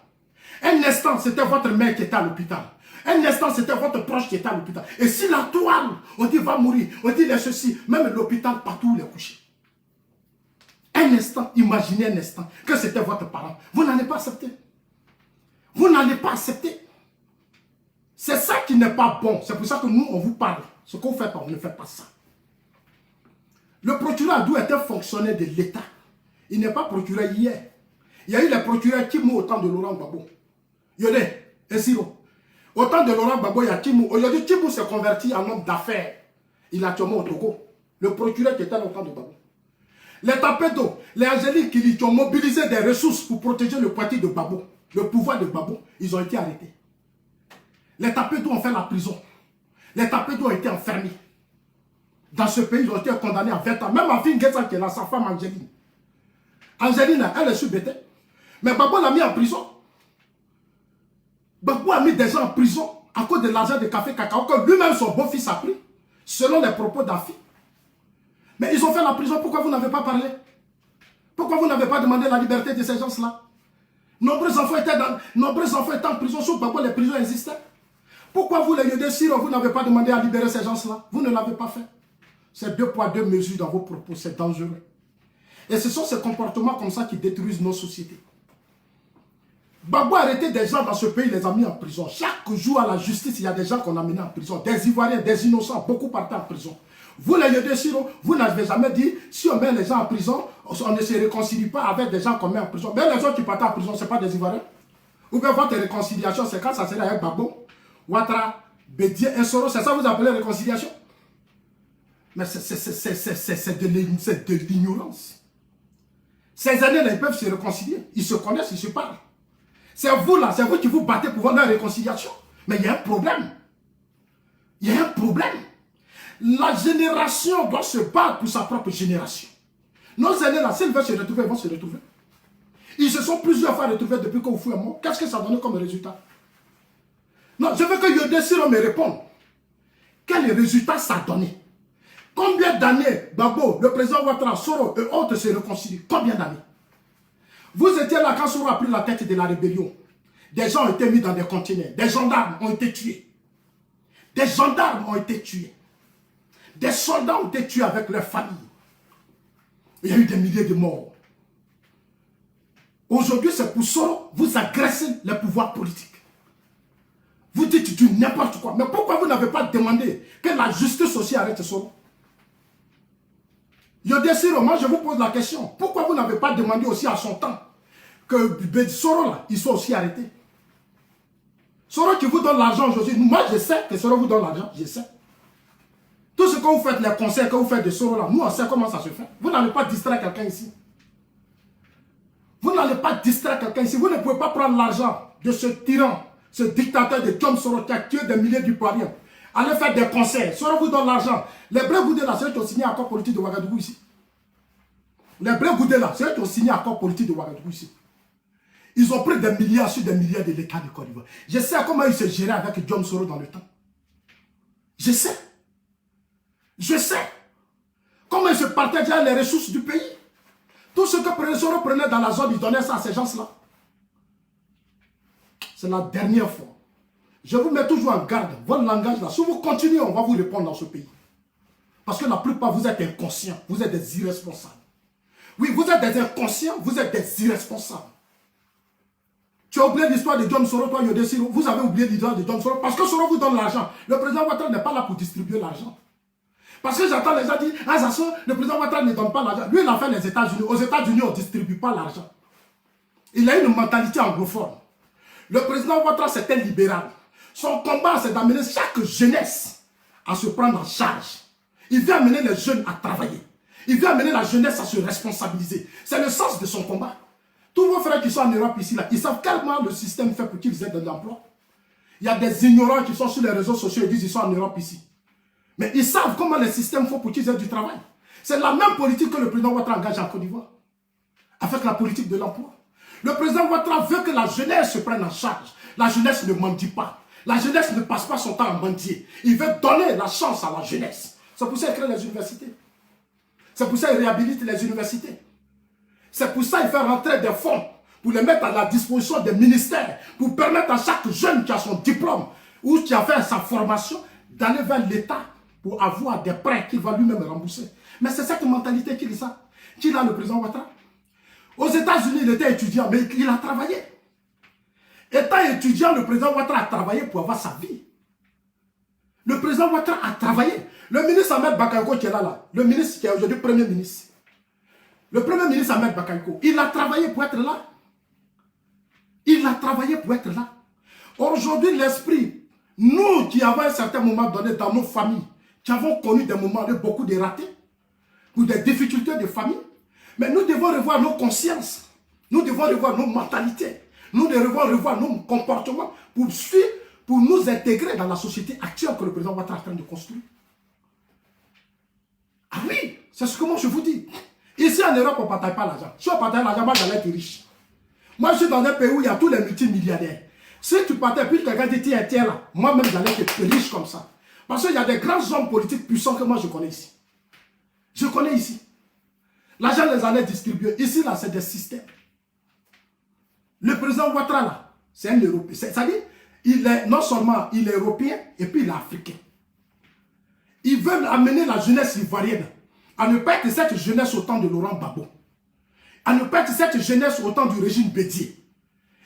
Un instant, c'était votre mère qui était à l'hôpital. Un instant, c'était votre proche qui était à l'hôpital. Et si la toile, on dit va mourir, on dit les ceci, même l'hôpital, partout où il est couché. Un instant, imaginez un instant que c'était votre parent. Vous n'allez pas accepter. Vous n'allez pas accepter. C'est ça qui n'est pas bon. C'est pour ça que nous, on vous parle. Ce qu'on fait pas, on ne fait pas ça. Le procureur Adou était fonctionnaire de l'État. Il n'est pas procureur hier. Il y a eu les procureurs Kimou au temps de Laurent Gbagbo. Yodé et Siro. Au temps de Laurent Gbagbo, il y a Kimou. Aujourd'hui, Kimou s'est converti en homme d'affaires. Il a actuellement au Togo. Le procureur qui était au temps de Gbagbo. Les Tapeto, les Angéliques qui ont mobilisé des ressources pour protéger le parti de Gbagbo, le pouvoir de Gbagbo, ils ont été arrêtés. Les Tapeto ont fait la prison. Les Tapeto ont été enfermés. Dans ce pays, ils ont été condamnés à 20 ans. Même Afin Guetta qui est là, sa femme Angéline. Angéline, elle est sur bêtée. Mais Gbagbo l'a mis en prison. Gbagbo a mis des gens en prison à cause de l'argent de café cacao que lui-même son beau-fils a pris, selon les propos d'Afi. Mais ils ont fait la prison, pourquoi vous n'avez pas parlé? Pourquoi vous n'avez pas demandé la liberté de ces gens-là? Nombreux enfants étaient en prison, sous Gbagbo les prisons existaient. Pourquoi vous, les Yodé Siro, vous n'avez pas demandé à libérer ces gens-là? Vous ne l'avez pas fait. C'est 2 poids 2 mesures dans vos propos, c'est dangereux. Et ce sont ces comportements comme ça qui détruisent nos sociétés. Gbagbo a arrêté des gens dans ce pays, les a mis en prison. Chaque jour à la justice, il y a des gens qu'on a menés en prison. Des Ivoiriens, des innocents, beaucoup partent en prison. Vous, les Yodé Siro, vous n'avez jamais dit, si on met les gens en prison, on ne se réconcilie pas avec des gens qu'on met en prison. Mais les gens qui partent en prison, ce n'est pas des Ivoiriens. Ou bien votre réconciliation, c'est quand ça serait avec Gbagbo, Ouattara, Bédié et Soro, c'est ça que vous appelez réconciliation? Mais c'est de l'ignorance. Ces années-là, ils peuvent se réconcilier. Ils se connaissent, ils se parlent. C'est vous là, c'est vous qui vous battez pour voir la réconciliation. Mais il y a un problème. Il y a un problème. La génération doit se battre pour sa propre génération. Nos aînés là, s'ils veulent se retrouver, ils vont se retrouver. Ils se sont plusieurs fois retrouvés depuis que Oufou est mort. Qu'est-ce que ça a donné comme résultat? Non, je veux que Yodé Siro me réponde. Quel résultat ça a donné? Combien d'années Gbagbo, le président Ouattara, Soro et autres se réconcilient? Combien d'années? Vous étiez là quand Soro a pris la tête de la rébellion. Des gens ont été mis dans des conteneurs. Des gendarmes ont été tués. Des gendarmes ont été tués. Des soldats ont été tués avec leurs familles. Il y a eu des milliers de morts. Aujourd'hui, c'est pour Soro, vous agressez les pouvoirs politiques. Vous dites du n'importe quoi. Mais pourquoi vous n'avez pas demandé que la justice aussi arrête Soro? Yodesiro, moi je vous pose la question. Pourquoi vous n'avez pas demandé aussi à son temps que Soro là, il soit aussi arrêté? Soro qui vous donne l'argent aujourd'hui, moi je sais que Soro vous donne l'argent, je sais. Tout ce que vous faites, les conseils que vous faites de Soro là, nous on sait comment ça se fait. Vous n'allez pas distraire quelqu'un ici. Vous n'allez pas distraire quelqu'un ici. Vous ne pouvez pas prendre l'argent de ce tyran, ce dictateur de John Soro qui a tué des milliers d'Ivoiriens. Allez faire des conseils. Soro vous donne l'argent. Les Blé Goudé là, c'est eux qui ont signé l'accord politique de Ouagadougou ici. Les Blé Goudé là, c'est eux qui ont signé l'accord politique de Ouagadougou ici. Ils ont pris des milliards sur des milliards de l'État de Côte d'Ivoire. Je sais comment ils se géraient avec John Soro dans le temps. Je sais. Je sais. Comment ils se partageaient les ressources du pays. Tout ce que Soro prenait dans la zone, il donnait ça à ces gens-là. C'est la dernière fois. Je vous mets toujours en garde. Votre langage là, si vous continuez, on va vous répondre dans ce pays. Parce que la plupart, vous êtes inconscients. Vous êtes des irresponsables. Oui, vous êtes des inconscients, vous êtes des irresponsables. Tu as oublié l'histoire de John Soro, toi, Yodesiro. Vous avez oublié l'histoire de John Soro. Parce que Soro vous donne l'argent. Le président Ouattara n'est pas là pour distribuer l'argent. Parce que j'entends les gens dire, ah, ça sort, le président Ouattara ne donne pas l'argent. Lui, il a fait les États-Unis. Aux États-Unis, on ne distribue pas l'argent. Il a une mentalité anglophone. Le président Ouattara, c'est un libéral. Son combat, c'est d'amener chaque jeunesse à se prendre en charge. Il veut amener les jeunes à travailler. Il veut amener la jeunesse à se responsabiliser. C'est le sens de son combat. Tous vos frères qui sont en Europe ici, là, ils savent comment le système fait pour qu'ils aient de l'emploi. Il y a des ignorants qui sont sur les réseaux sociaux et disent qu'ils sont en Europe ici. Mais ils savent comment le système fait pour qu'ils aient du travail. C'est la même politique que le président Ouattara engage en Côte d'Ivoire. Avec la politique de l'emploi. Le président Ouattara veut que la jeunesse se prenne en charge. La jeunesse ne mendie pas. La jeunesse ne passe pas son temps à mendier. Il veut donner la chance à la jeunesse. C'est pour ça qu'il crée les universités. C'est pour ça qu'il réhabilite les universités. C'est pour ça qu'il fait rentrer des fonds pour les mettre à la disposition des ministères, pour permettre à chaque jeune qui a son diplôme ou qui a fait sa formation d'aller vers l'État pour avoir des prêts qu'il va lui-même rembourser. Mais c'est cette mentalité qu'il a. Qu'il a le président Ouattara. Aux États-Unis, il était étudiant, mais il a travaillé. Étant étudiant, le président Ouattara a travaillé pour avoir sa vie. Le président Ouattara a travaillé. Le ministre Ahmed Bakayoko qui est là, le ministre qui est aujourd'hui premier ministre. Le premier ministre Ahmed Bakayoko, il a travaillé pour être là. Il a travaillé pour être là. Aujourd'hui, l'esprit, nous qui avons à un certain moment donné dans nos familles, qui avons connu des moments de beaucoup de ratés, ou des difficultés de famille, mais nous devons revoir nos consciences. Nous devons revoir nos mentalités. Nous devons revoir nos comportements pour suivre, pour nous intégrer dans la société actuelle que le président Ouattara est en train de construire. Ah oui, c'est ce que moi je vous dis. Ici en Europe, on ne partage pas l'argent. Si on partage l'argent, moi j'allais être riche. Moi je suis dans un pays où il y a tous les multimilliardaires. Si tu partais, puis tu regardes, tiens là, moi-même j'allais être riche comme ça. Parce qu'il y a des grands hommes politiques puissants que moi je connais ici. Je connais ici. L'argent les allait distribuer. Ici là, c'est des systèmes. Le président Ouattara là, c'est un Européen. C'est-à-dire, il est non seulement il est européen, et puis il est africain. Ils veulent amener la jeunesse ivoirienne à ne pas être cette jeunesse au temps de Laurent Gbagbo, à ne pas être cette jeunesse au temps du régime Bédié.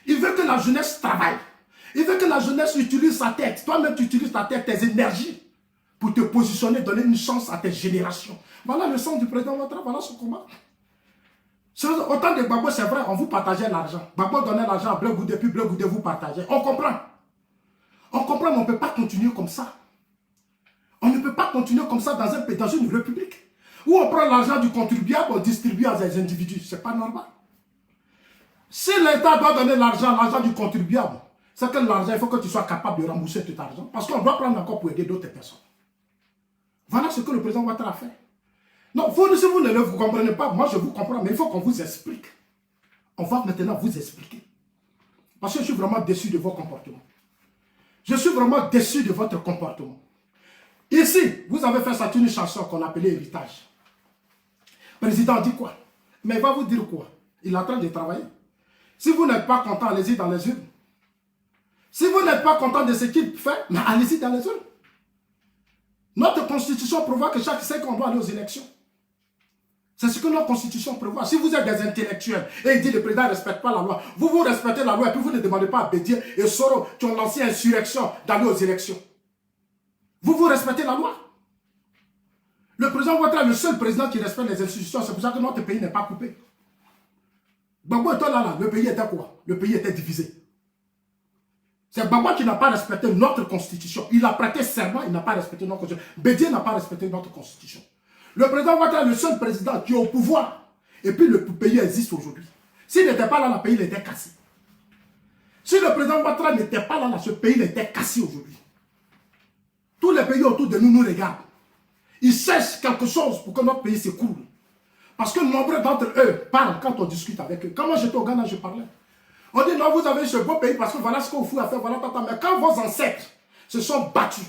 Il veut que la jeunesse travaille. Il veut que la jeunesse utilise sa tête. Toi-même, tu utilises ta tête, tes énergies, pour te positionner, donner une chance à tes générations. Voilà le sens du président Ouattara, voilà son combat. Au temps de Gbagbo, c'est vrai, on vous partageait l'argent. Gbagbo donnait l'argent à Blé Goudé, puis Blé Goudé vous partageait. On comprend. On comprend, mais on ne peut pas continuer comme ça. On ne peut pas continuer comme ça dans une république où on prend l'argent du contribuable, on distribue à des individus. Ce n'est pas normal. Si l'État doit donner l'argent du contribuable, c'est que l'argent, il faut que tu sois capable de rembourser tout argent. Parce qu'on doit prendre encore pour aider d'autres personnes. Voilà ce que le président Ouattara a fait. Non, vous, si vous ne vous comprenez pas, moi je vous comprends, mais il faut qu'on vous explique. On va maintenant vous expliquer. Parce que je suis vraiment déçu de vos comportements. Je suis vraiment déçu de votre comportement. Ici, vous avez fait sortir une chanson qu'on appelait Héritage. Le président dit quoi? Mais il va vous dire quoi? Il est en train de travailler. Si vous n'êtes pas content, allez-y dans les urnes. Si vous n'êtes pas content de ce qu'il fait, mais allez-y dans les urnes. Notre constitution prévoit que chaque 5 ans, on doit aller aux élections. C'est ce que notre constitution prévoit. Si vous êtes des intellectuels et il dit que le président ne respecte pas la loi, vous respectez la loi et puis vous ne demandez pas à Bédié et Soro qui ont lancé insurrection d'aller aux élections. Vous respectez la loi. Le président Ouattara est le seul président qui respecte les institutions. C'est pour ça que notre pays n'est pas coupé. Gbagbo était là, le pays était quoi? Le pays était divisé. C'est Gbagbo qui n'a pas respecté notre constitution. Il a prêté serment, il n'a pas respecté notre constitution. Bédié n'a pas respecté notre constitution. Le président Ouattara est le seul président qui est au pouvoir. Et puis le pays existe aujourd'hui. S'il n'était pas là, le pays était cassé. Si le président Ouattara n'était pas là, ce pays était cassé aujourd'hui. Tous les pays autour de nous nous regardent. Ils cherchent quelque chose pour que notre pays s'écoule. Parce que nombreux d'entre eux parlent quand on discute avec eux. Quand moi j'étais au Ghana, je parlais. On dit non, vous avez ce beau pays parce que voilà ce qu'on vous a fait, voilà, tata. Mais quand vos ancêtres se sont battus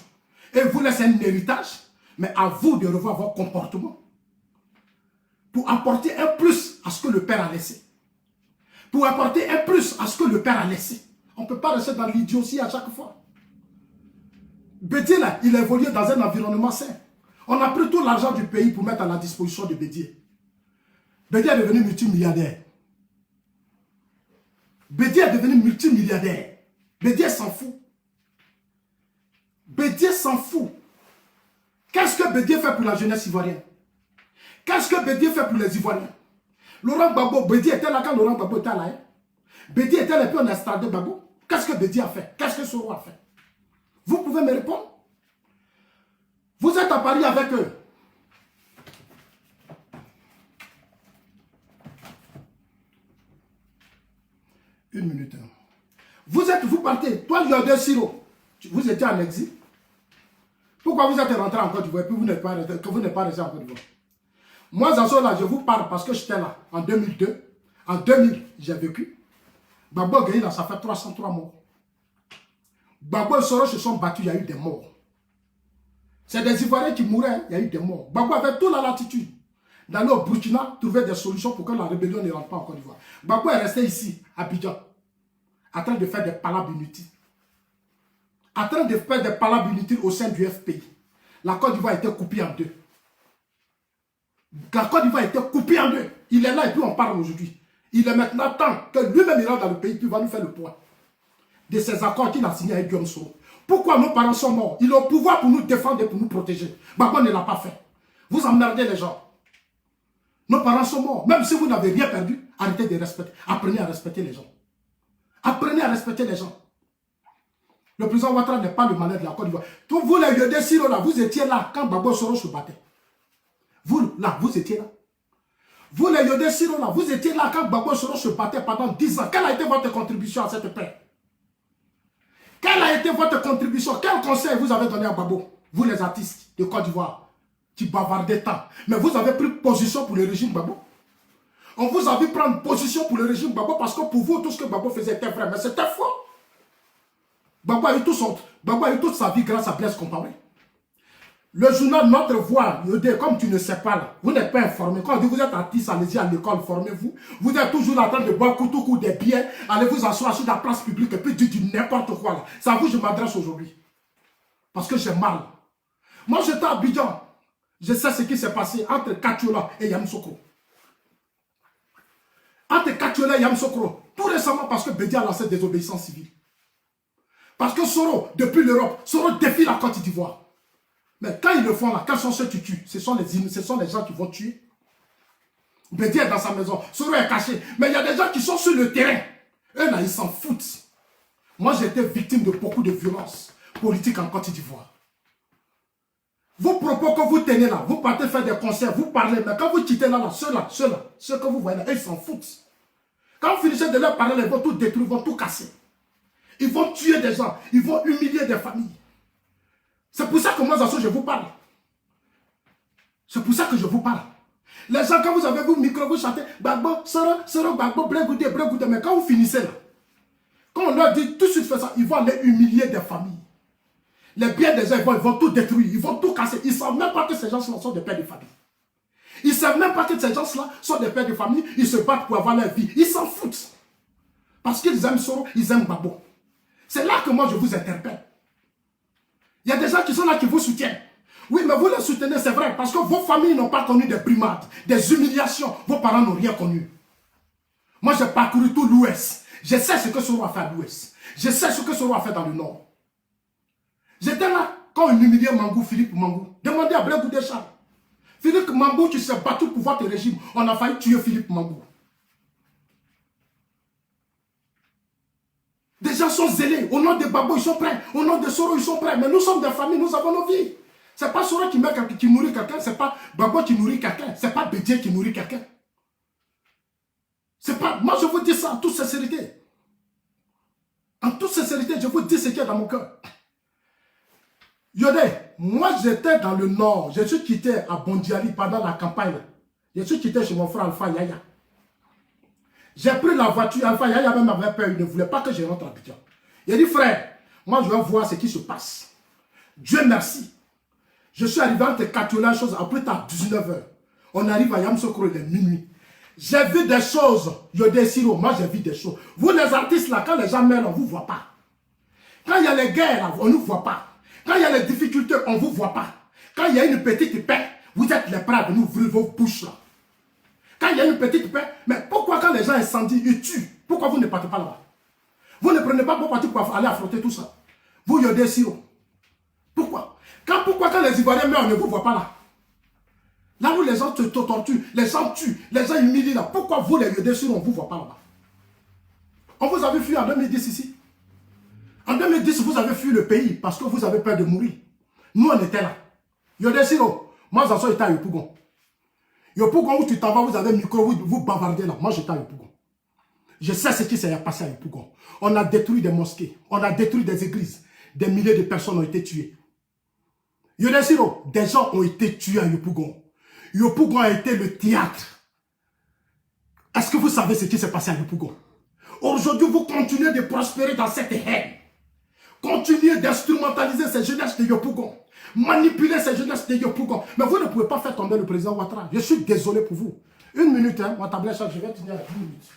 et vous laissez un héritage, mais à vous de revoir votre comportement pour apporter un plus à ce que le père a laissé. Pour apporter un plus à ce que le père a laissé. On ne peut pas rester dans l'idiotie à chaque fois. Bédié, là, il a évolué dans un environnement sain. On a pris tout l'argent du pays pour mettre à la disposition de Bédié. Bédié est devenu multimilliardaire. Bédié est devenu multimilliardaire. Bédié s'en fout. Bédié s'en fout. Qu'est-ce que Bédié fait pour la jeunesse ivoirienne? Qu'est-ce que Bédié fait pour les Ivoiriens? Laurent Gbagbo, Bédié était là quand Laurent Gbagbo était là. Hein? Bédié était là puis on a extradé Gbagbo. Qu'est-ce que Bédié a fait? Qu'est-ce que Soro a fait? Vous pouvez me répondre? Vous êtes à Paris avec eux. Une minute. Vous partez. Toi, Yodé Siro, vous étiez en exil. Pourquoi vous êtes rentré en Côte d'Ivoire et puis vous n'êtes pas resté en Côte d'Ivoire? Moi, Zazo, là, je vous parle parce que j'étais là en 2002. En 2000, j'ai vécu. Gbagbo Gueye, là, ça fait 303 morts. Gbagbo et Soro se sont battus, il y a eu des morts. C'est des Ivoiriens qui mouraient, il y a eu des morts. Gbagbo avait toute la latitude d'aller au Burkina, trouver des solutions pour que la rébellion ne rentre pas en Côte d'Ivoire. Gbagbo est resté ici, à Abidjan, en train de faire des palabres inutiles. En train de faire des palabres inutiles au sein du FPI. La Côte d'Ivoire a été coupée en deux. La Côte d'Ivoire a été coupée en deux. Il est là et puis on parle aujourd'hui. Il est maintenant temps que lui-même il rentre dans le pays puis il va nous faire le point de ces accords qu'il a signés avec Guillaume Soro. Pourquoi nos parents sont morts? Il a le pouvoir pour nous défendre et pour nous protéger. Gbagbo ne l'a pas fait. Vous emmerdez les gens. Nos parents sont morts. Même si vous n'avez rien perdu, arrêtez de respecter. Apprenez à respecter les gens. Apprenez à respecter les gens. Le président Ouattara n'est pas le malheur de la Côte d'Ivoire. Vous, les Yodé Siro, là, vous étiez là quand Gbagbo Soro se battait. Vous, là, vous étiez là. Vous, les Yodé Siro, là, vous étiez là quand Gbagbo Soro se battait pendant 10 ans. Quelle a été votre contribution à cette paix? Quelle a été votre contribution? Quel conseil vous avez donné à Gbagbo? Vous, les artistes de Côte d'Ivoire, qui bavardez tant. Mais vous avez pris position pour le régime Gbagbo. On vous a vu prendre position pour le régime Gbagbo parce que pour vous, tout ce que Gbagbo faisait était vrai. Mais c'était faux. Gbagbo a eu toute sa vie grâce à Blaise Compaoré. Le journal Notre Voix, comme tu ne sais pas là, vous n'êtes pas informé. Quand on dit vous êtes artiste, allez-y à l'école, formez-vous. Vous êtes toujours là en train de boire couteau des billets, allez vous asseoir sur la place publique et puis dire n'importe quoi là. C'est à vous que je m'adresse aujourd'hui. Parce que j'ai mal. Moi j'étais à Abidjan. Je sais ce qui s'est passé entre Katiola et Yamoussoukro. Entre Katiola et Yamoussoukro. Tout récemment parce que Bédié a lancé des obéissances civiles. Parce que Soro, depuis l'Europe, Soro défie la Côte d'Ivoire. Mais quand ils le font là, quand sont ceux qui tuent, ce sont les gens qui vont tuer. Bédié est dans sa maison, Soro est caché. Mais il y a des gens qui sont sur le terrain. Eux là, ils s'en foutent. Moi, j'ai été victime de beaucoup de violences politiques en Côte d'Ivoire. Vos propos que vous tenez là, vous partez faire des concerts, vous parlez, mais quand vous quittez là, ceux que vous voyez là, ils s'en foutent. Quand vous finissez de leur parler, ils vont tout détruire, ils vont tout casser. Ils vont tuer des gens, ils vont humilier des familles. C'est pour ça que moi, je vous parle. C'est pour ça que je vous parle. Les gens, quand vous avez vos micros, vous chantez Gbagbo, Soro, Gbagbo, Brégoudé, mais quand vous finissez là, quand on leur dit tout de suite fait ça, ils vont aller humilier des familles. Les biens des gens, ils vont tout détruire, ils vont tout casser. Ils ne savent même pas que ces gens-là sont des pères de famille. Ils ne savent même pas que ces gens-là sont des pères de famille, ils se battent pour avoir leur vie. Ils s'en foutent. Parce qu'ils aiment Soro, ils aiment Gbagbo. C'est là que moi je vous interpelle. Il y a des gens qui sont là qui vous soutiennent. Oui, mais vous les soutenez, c'est vrai, parce que vos familles n'ont pas connu des brimades, des humiliations. Vos parents n'ont rien connu. Moi, j'ai parcouru tout l'Ouest. Je sais ce que Soro a fait à l'Ouest. Je sais ce que Soro a fait dans le Nord. J'étais là quand on humiliait Mangou, Philippe Mangou. Demandez à Blaise Goudé-Charles. Philippe Mangou, tu s'es battu pour votre régime. On a failli tuer Philippe Mangou. Des gens sont zélés. Au nom de Babo, ils sont prêts. Au nom de Soro, ils sont prêts. Mais nous sommes des familles, nous avons nos vies. Ce n'est pas Soro qui nourrit quelqu'un. Ce n'est pas Babo qui nourrit quelqu'un. Ce n'est pas Bédié qui nourrit quelqu'un. C'est pas... Moi, je vous dis ça en toute sincérité. En toute sincérité, je vous dis ce qu'il y a dans mon cœur. Yodé, moi j'étais dans le nord. Je suis quitté à Bondiali pendant la campagne. Je suis quitté chez mon frère Alpha Yaya. J'ai pris la voiture. Alpha Yaya même avait peur. Il ne voulait pas que je rentre à Abidjan. Il a dit, frère, moi je vais voir ce qui se passe. Dieu merci. Je suis arrivé entre 4 la chose, après tard 19h. On arrive à Yamsokro, il est minuit. J'ai vu des choses. Yodé Siro, moi j'ai vu des choses. Vous les artistes là, quand les gens meurent, on ne vous voit pas. Quand il y a les guerres là, on ne vous voit pas. Quand il y a les difficultés, on ne vous voit pas. Quand il y a une petite paix, vous êtes les prêts à venir ouvrir vos bouches là. Quand il y a une petite paix, mais pourquoi quand les gens incendient, ils tuent, pourquoi vous ne partez pas là-bas? Vous ne prenez pas vos partis pour aller affronter tout ça. Vous, Yodé Siro. Pourquoi quand les Ivoiriens meurent, on ne vous voit pas là? Là où les gens te torturent, les gens tuent, les gens humilient là. Pourquoi vous, les Yodé Siro, on ne vous voit pas là-bas? On vous avait fui en 2010 ici. En 2010, vous avez fui le pays parce que vous avez peur de mourir. Nous, on était là. Yodé Siro, moi, j'en suis à Yopougon. Yopougon, où tu t'en vas, vous avez un micro, vous bavardez là. Moi, j'étais à Yopougon. Je sais ce qui s'est passé à Yopougon. On a détruit des mosquées, on a détruit des églises. Des milliers de personnes ont été tuées. Yodé Siro, des gens ont été tués à Yopougon. Yopougon a été le théâtre. Est-ce que vous savez ce qui s'est passé à Yopougon? Aujourd'hui, vous continuez de prospérer dans cette haine. Continuez d'instrumentaliser ces jeunesses de Yopougon. Manipuler ces jeunesses de Yopougon. Mais vous ne pouvez pas faire tomber le président Ouattara. Je suis désolé pour vous. Une minute, hein, mon tablette, je vais tenir à 10 minutes.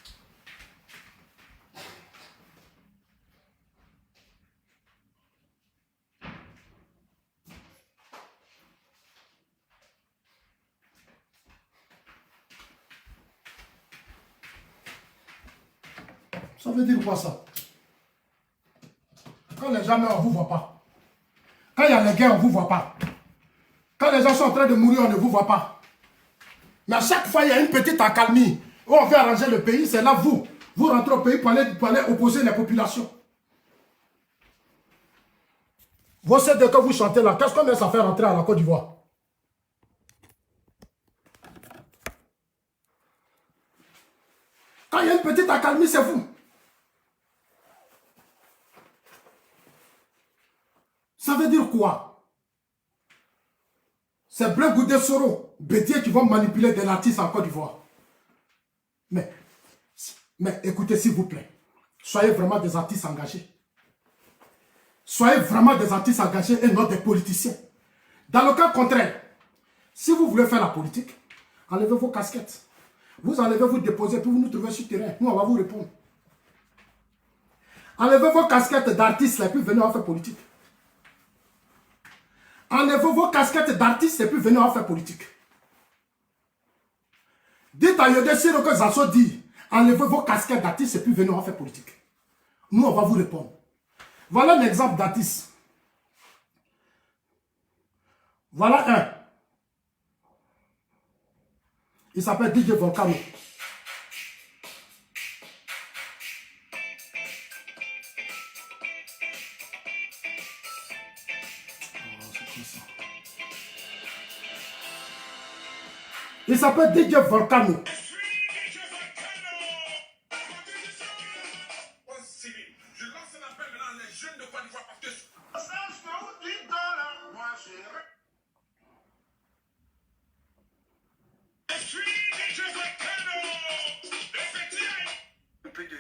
Ça veut dire quoi ça? Quand les gens meurent, on ne vous voit pas. Quand il y a les guerres, on ne vous voit pas. Quand les gens sont en train de mourir, on ne vous voit pas. Mais à chaque fois, il y a une petite accalmie où on veut arranger le pays, c'est là vous rentrez au pays pour aller opposer les populations. Vous savez de quoi vous chantez là, qu'est-ce qu'on met ça faire rentrer à la Côte d'Ivoire? Quand il y a une petite accalmie, c'est vous. Ça veut dire quoi? C'est Blaise Goudé-Soro, Bédié qui vont manipuler des artistes en Côte d'Ivoire. Mais écoutez s'il vous plaît, soyez vraiment des artistes engagés. Soyez vraiment des artistes engagés et non des politiciens. Dans le cas contraire, si vous voulez faire la politique, enlevez vos casquettes. Vous enlevez, vous déposez, puis vous nous trouvez sur le terrain. Nous, on va vous répondre. Enlevez vos casquettes d'artistes et puis venez en faire politique. Enlevez vos casquettes d'artistes et puis venez en faire politique. Dites à Yodé Siro que Zasso dit, enlevez vos casquettes d'artistes et puis venez en faire politique. Nous, on va vous répondre. Voilà un exemple d'artiste. Voilà un. Il s'appelle DJ Volcano. Il s'appelle DJ Volcano. Je lance un appel maintenant à les jeunes de Côte d'Ivoire parce que... Un peu de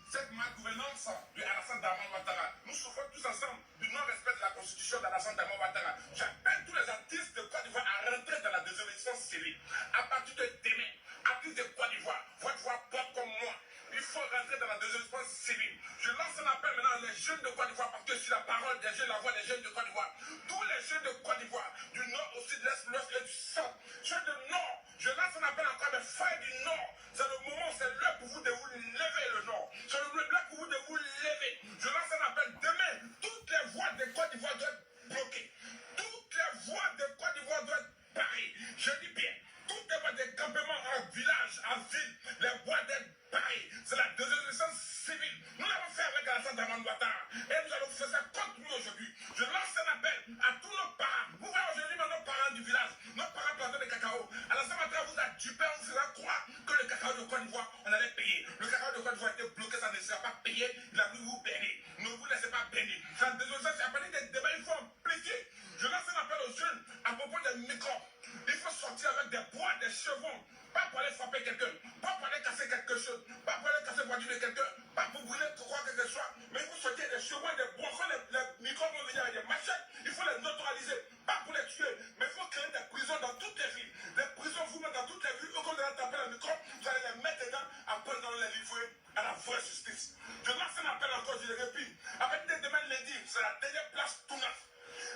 cette malgouvernance de Alassane Dramane Ouattara. Nous souffrons tous ensemble du non-respect de la constitution d'Alassane Dramane Ouattara. J'appelle tous les artistes de Côte d'Ivoire à rentrer dans la désobéissance civile. À partir de demain, artistes de Côte d'Ivoire, votre voix porte comme moi. Il faut rentrer dans la désobéissance civile. Je lance un appel maintenant à les jeunes de Côte d'Ivoire, parce que c'est la parole des jeunes, la voix des jeunes de Côte d'Ivoire. Tous les jeunes de Côte d'Ivoire, du nord au sud, de l'est, de l'ouest et du centre. Jeunes de nord, je lance un appel encore des frères du nord. C'est le moment, c'est l'heure pour vous de vous lever le nord. C'est l'heure pour vous de vous lever. Je lance un appel demain. Toutes les voies de Côte d'Ivoire doivent être bloquées. Toutes les voies de Côte d'Ivoire doivent être barrées. Je dis bien, toutes les voies de campement en village, en ville, les voies d'être barrées. C'est la désobéissance civile. Nous l'avons fait avec Alassane Dramane Ouattara. Et nous allons faire ça contre nous aujourd'hui. Je lance un appel à tous nos parents. Vous voyez aujourd'hui nos parents du village, nos parents planteurs de cacao. Alassane Ouattara vous a dupé en vous faisant croire que le cacao de Côte d'Ivoire, on allait payer. Le cacao de Côte d'Ivoire était bloqué, ça ne sera pas payé. Il a voulu vous bénir. Ne vous laissez pas bénir. C'est la désobéissance. À partir des débats, il faut amplifier. Je lance un appel aux jeunes à propos des microbes. Il faut sortir avec des bois, des chevaux. Pas pour aller frapper quelqu'un, pas pour aller casser quelque chose, pas pour aller casser la voiture de quelqu'un, pas pour brûler quoi que ce soit. Mais il faut sortir des chevaux, des bois. Quand les microbes vont venir avec des machettes, il faut les neutraliser. Pas pour les tuer, mais il faut créer des prisons dans toutes les villes. Des prisons, vous mettez dans toutes les villes. Quand vous allez taper les microbes, vous allez les mettre dedans, après dans les livrer à la vraie justice. Je lance un appel encore, je le répète. Avec demain lundi, c'est la dernière place tout neuf.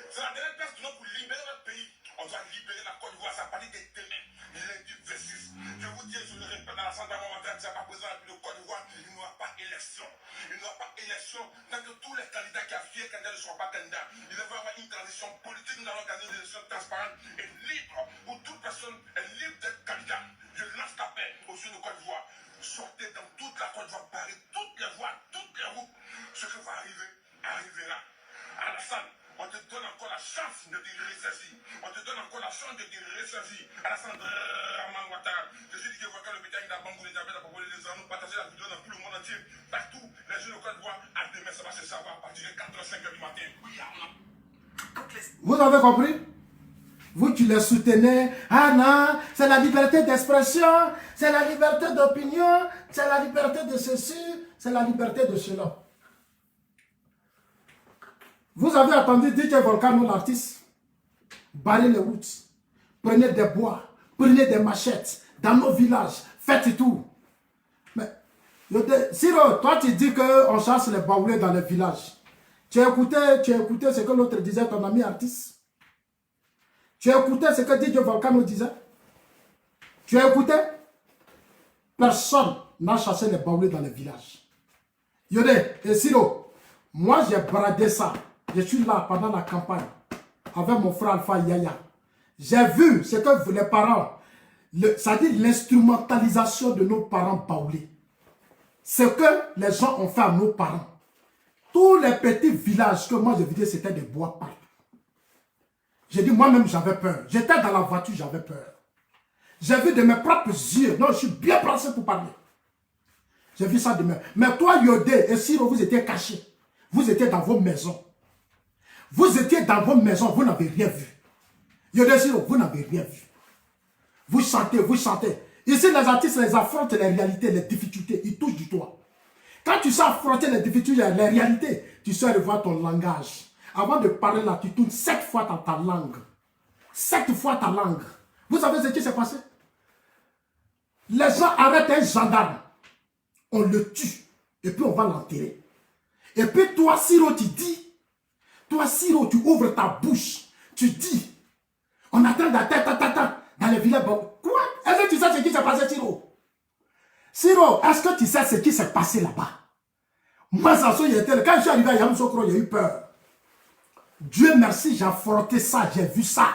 C'est la dernière place tout neuf pour libérer notre pays. On doit libérer la Côte d'Ivoire, ça partit de demain, lundi 26. Je vous dis, je le répète, dans l'Assemblée parlementaire, il n'y a pas besoin de Côte d'Ivoire, il n'y aura pas élection. Il n'y aura pas élection tant que tous les candidats qui affirment candidats ne seront pas candidats. Il devrait y avoir une transition politique, nous allons organiser une élection transparente et libre, où toute personne est libre d'être candidat. Je lance l'appel aux jeunes de Côte d'Ivoire. Sortez dans toute la Côte d'Ivoire, Paris, toutes les voies, toutes les routes. Ce qui va arriver, arrivera. Alassane, on te donne encore la chance de te ressaisir. On te donne encore la chance de te ressaisir. Alassane Dramane Ouattara. Je suis dit que le bétail n'a pas les diabètes à propos des nous partager la vidéo dans tout le monde entier. Partout, les jeunes de Côte d'Ivoire, à demain, ça va se savoir à partir de 4h, 5h du matin. Oui, vous avez compris? Vous qui les soutenez, ah non, c'est la liberté d'expression, c'est la liberté d'opinion, c'est la liberté de ceci, c'est la liberté de cela. Vous avez entendu DJ Volcano, l'artiste, barrez les routes, prenez des bois, prenez des machettes, dans nos villages, faites tout. Mais, Siro, toi tu dis qu'on chasse les baoulés dans les villages. Tu as écouté ce que l'autre disait, ton ami artiste? Tu as écouté ce que DJ Volcano disait? Tu as écouté? Personne n'a chassé les baoulés dans les villages. Yodé et Siro, moi j'ai bradé ça. Je suis là pendant la campagne avec mon frère Alpha Yaya. J'ai vu ce que les parents, c'est-à-dire l'instrumentalisation de nos parents baoulés. Ce que les gens ont fait à nos parents. Tous les petits villages que moi je vidais, c'était des bois partout. J'ai dit, moi-même j'avais peur. J'étais dans la voiture, j'avais peur. J'ai vu de mes propres yeux. Non, je suis bien placé pour parler. J'ai vu ça demain. Mais toi, Yodé et Siro, vous étiez cachés. Vous étiez dans vos maisons. Vous étiez dans vos maisons, vous n'avez rien vu. Yodé Siro, vous n'avez rien vu. Vous chantez, vous chantez. Ici, les artistes, les affrontent les réalités, les difficultés. Ils touchent du doigt. Quand tu sais affronter les difficultés, les réalités, tu sais revoir ton langage. Avant de parler là, tu tournes 7 fois dans ta langue. 7 fois ta langue. Vous savez ce qui s'est passé? Les gens arrêtent un gendarme. On le tue. Et puis on va l'enterrer. Et puis toi, Siro, tu dis. Toi, Siro, tu ouvres ta bouche. Tu dis. On attend dans les villages. Quoi? Est-ce que tu sais ce qui s'est passé, Siro? Siro, est-ce que tu sais ce qui s'est passé là-bas? Moi, ça quand je suis arrivé à Yamoussoukro, j'ai eu peur. Dieu merci, j'ai affronté ça, j'ai vu ça.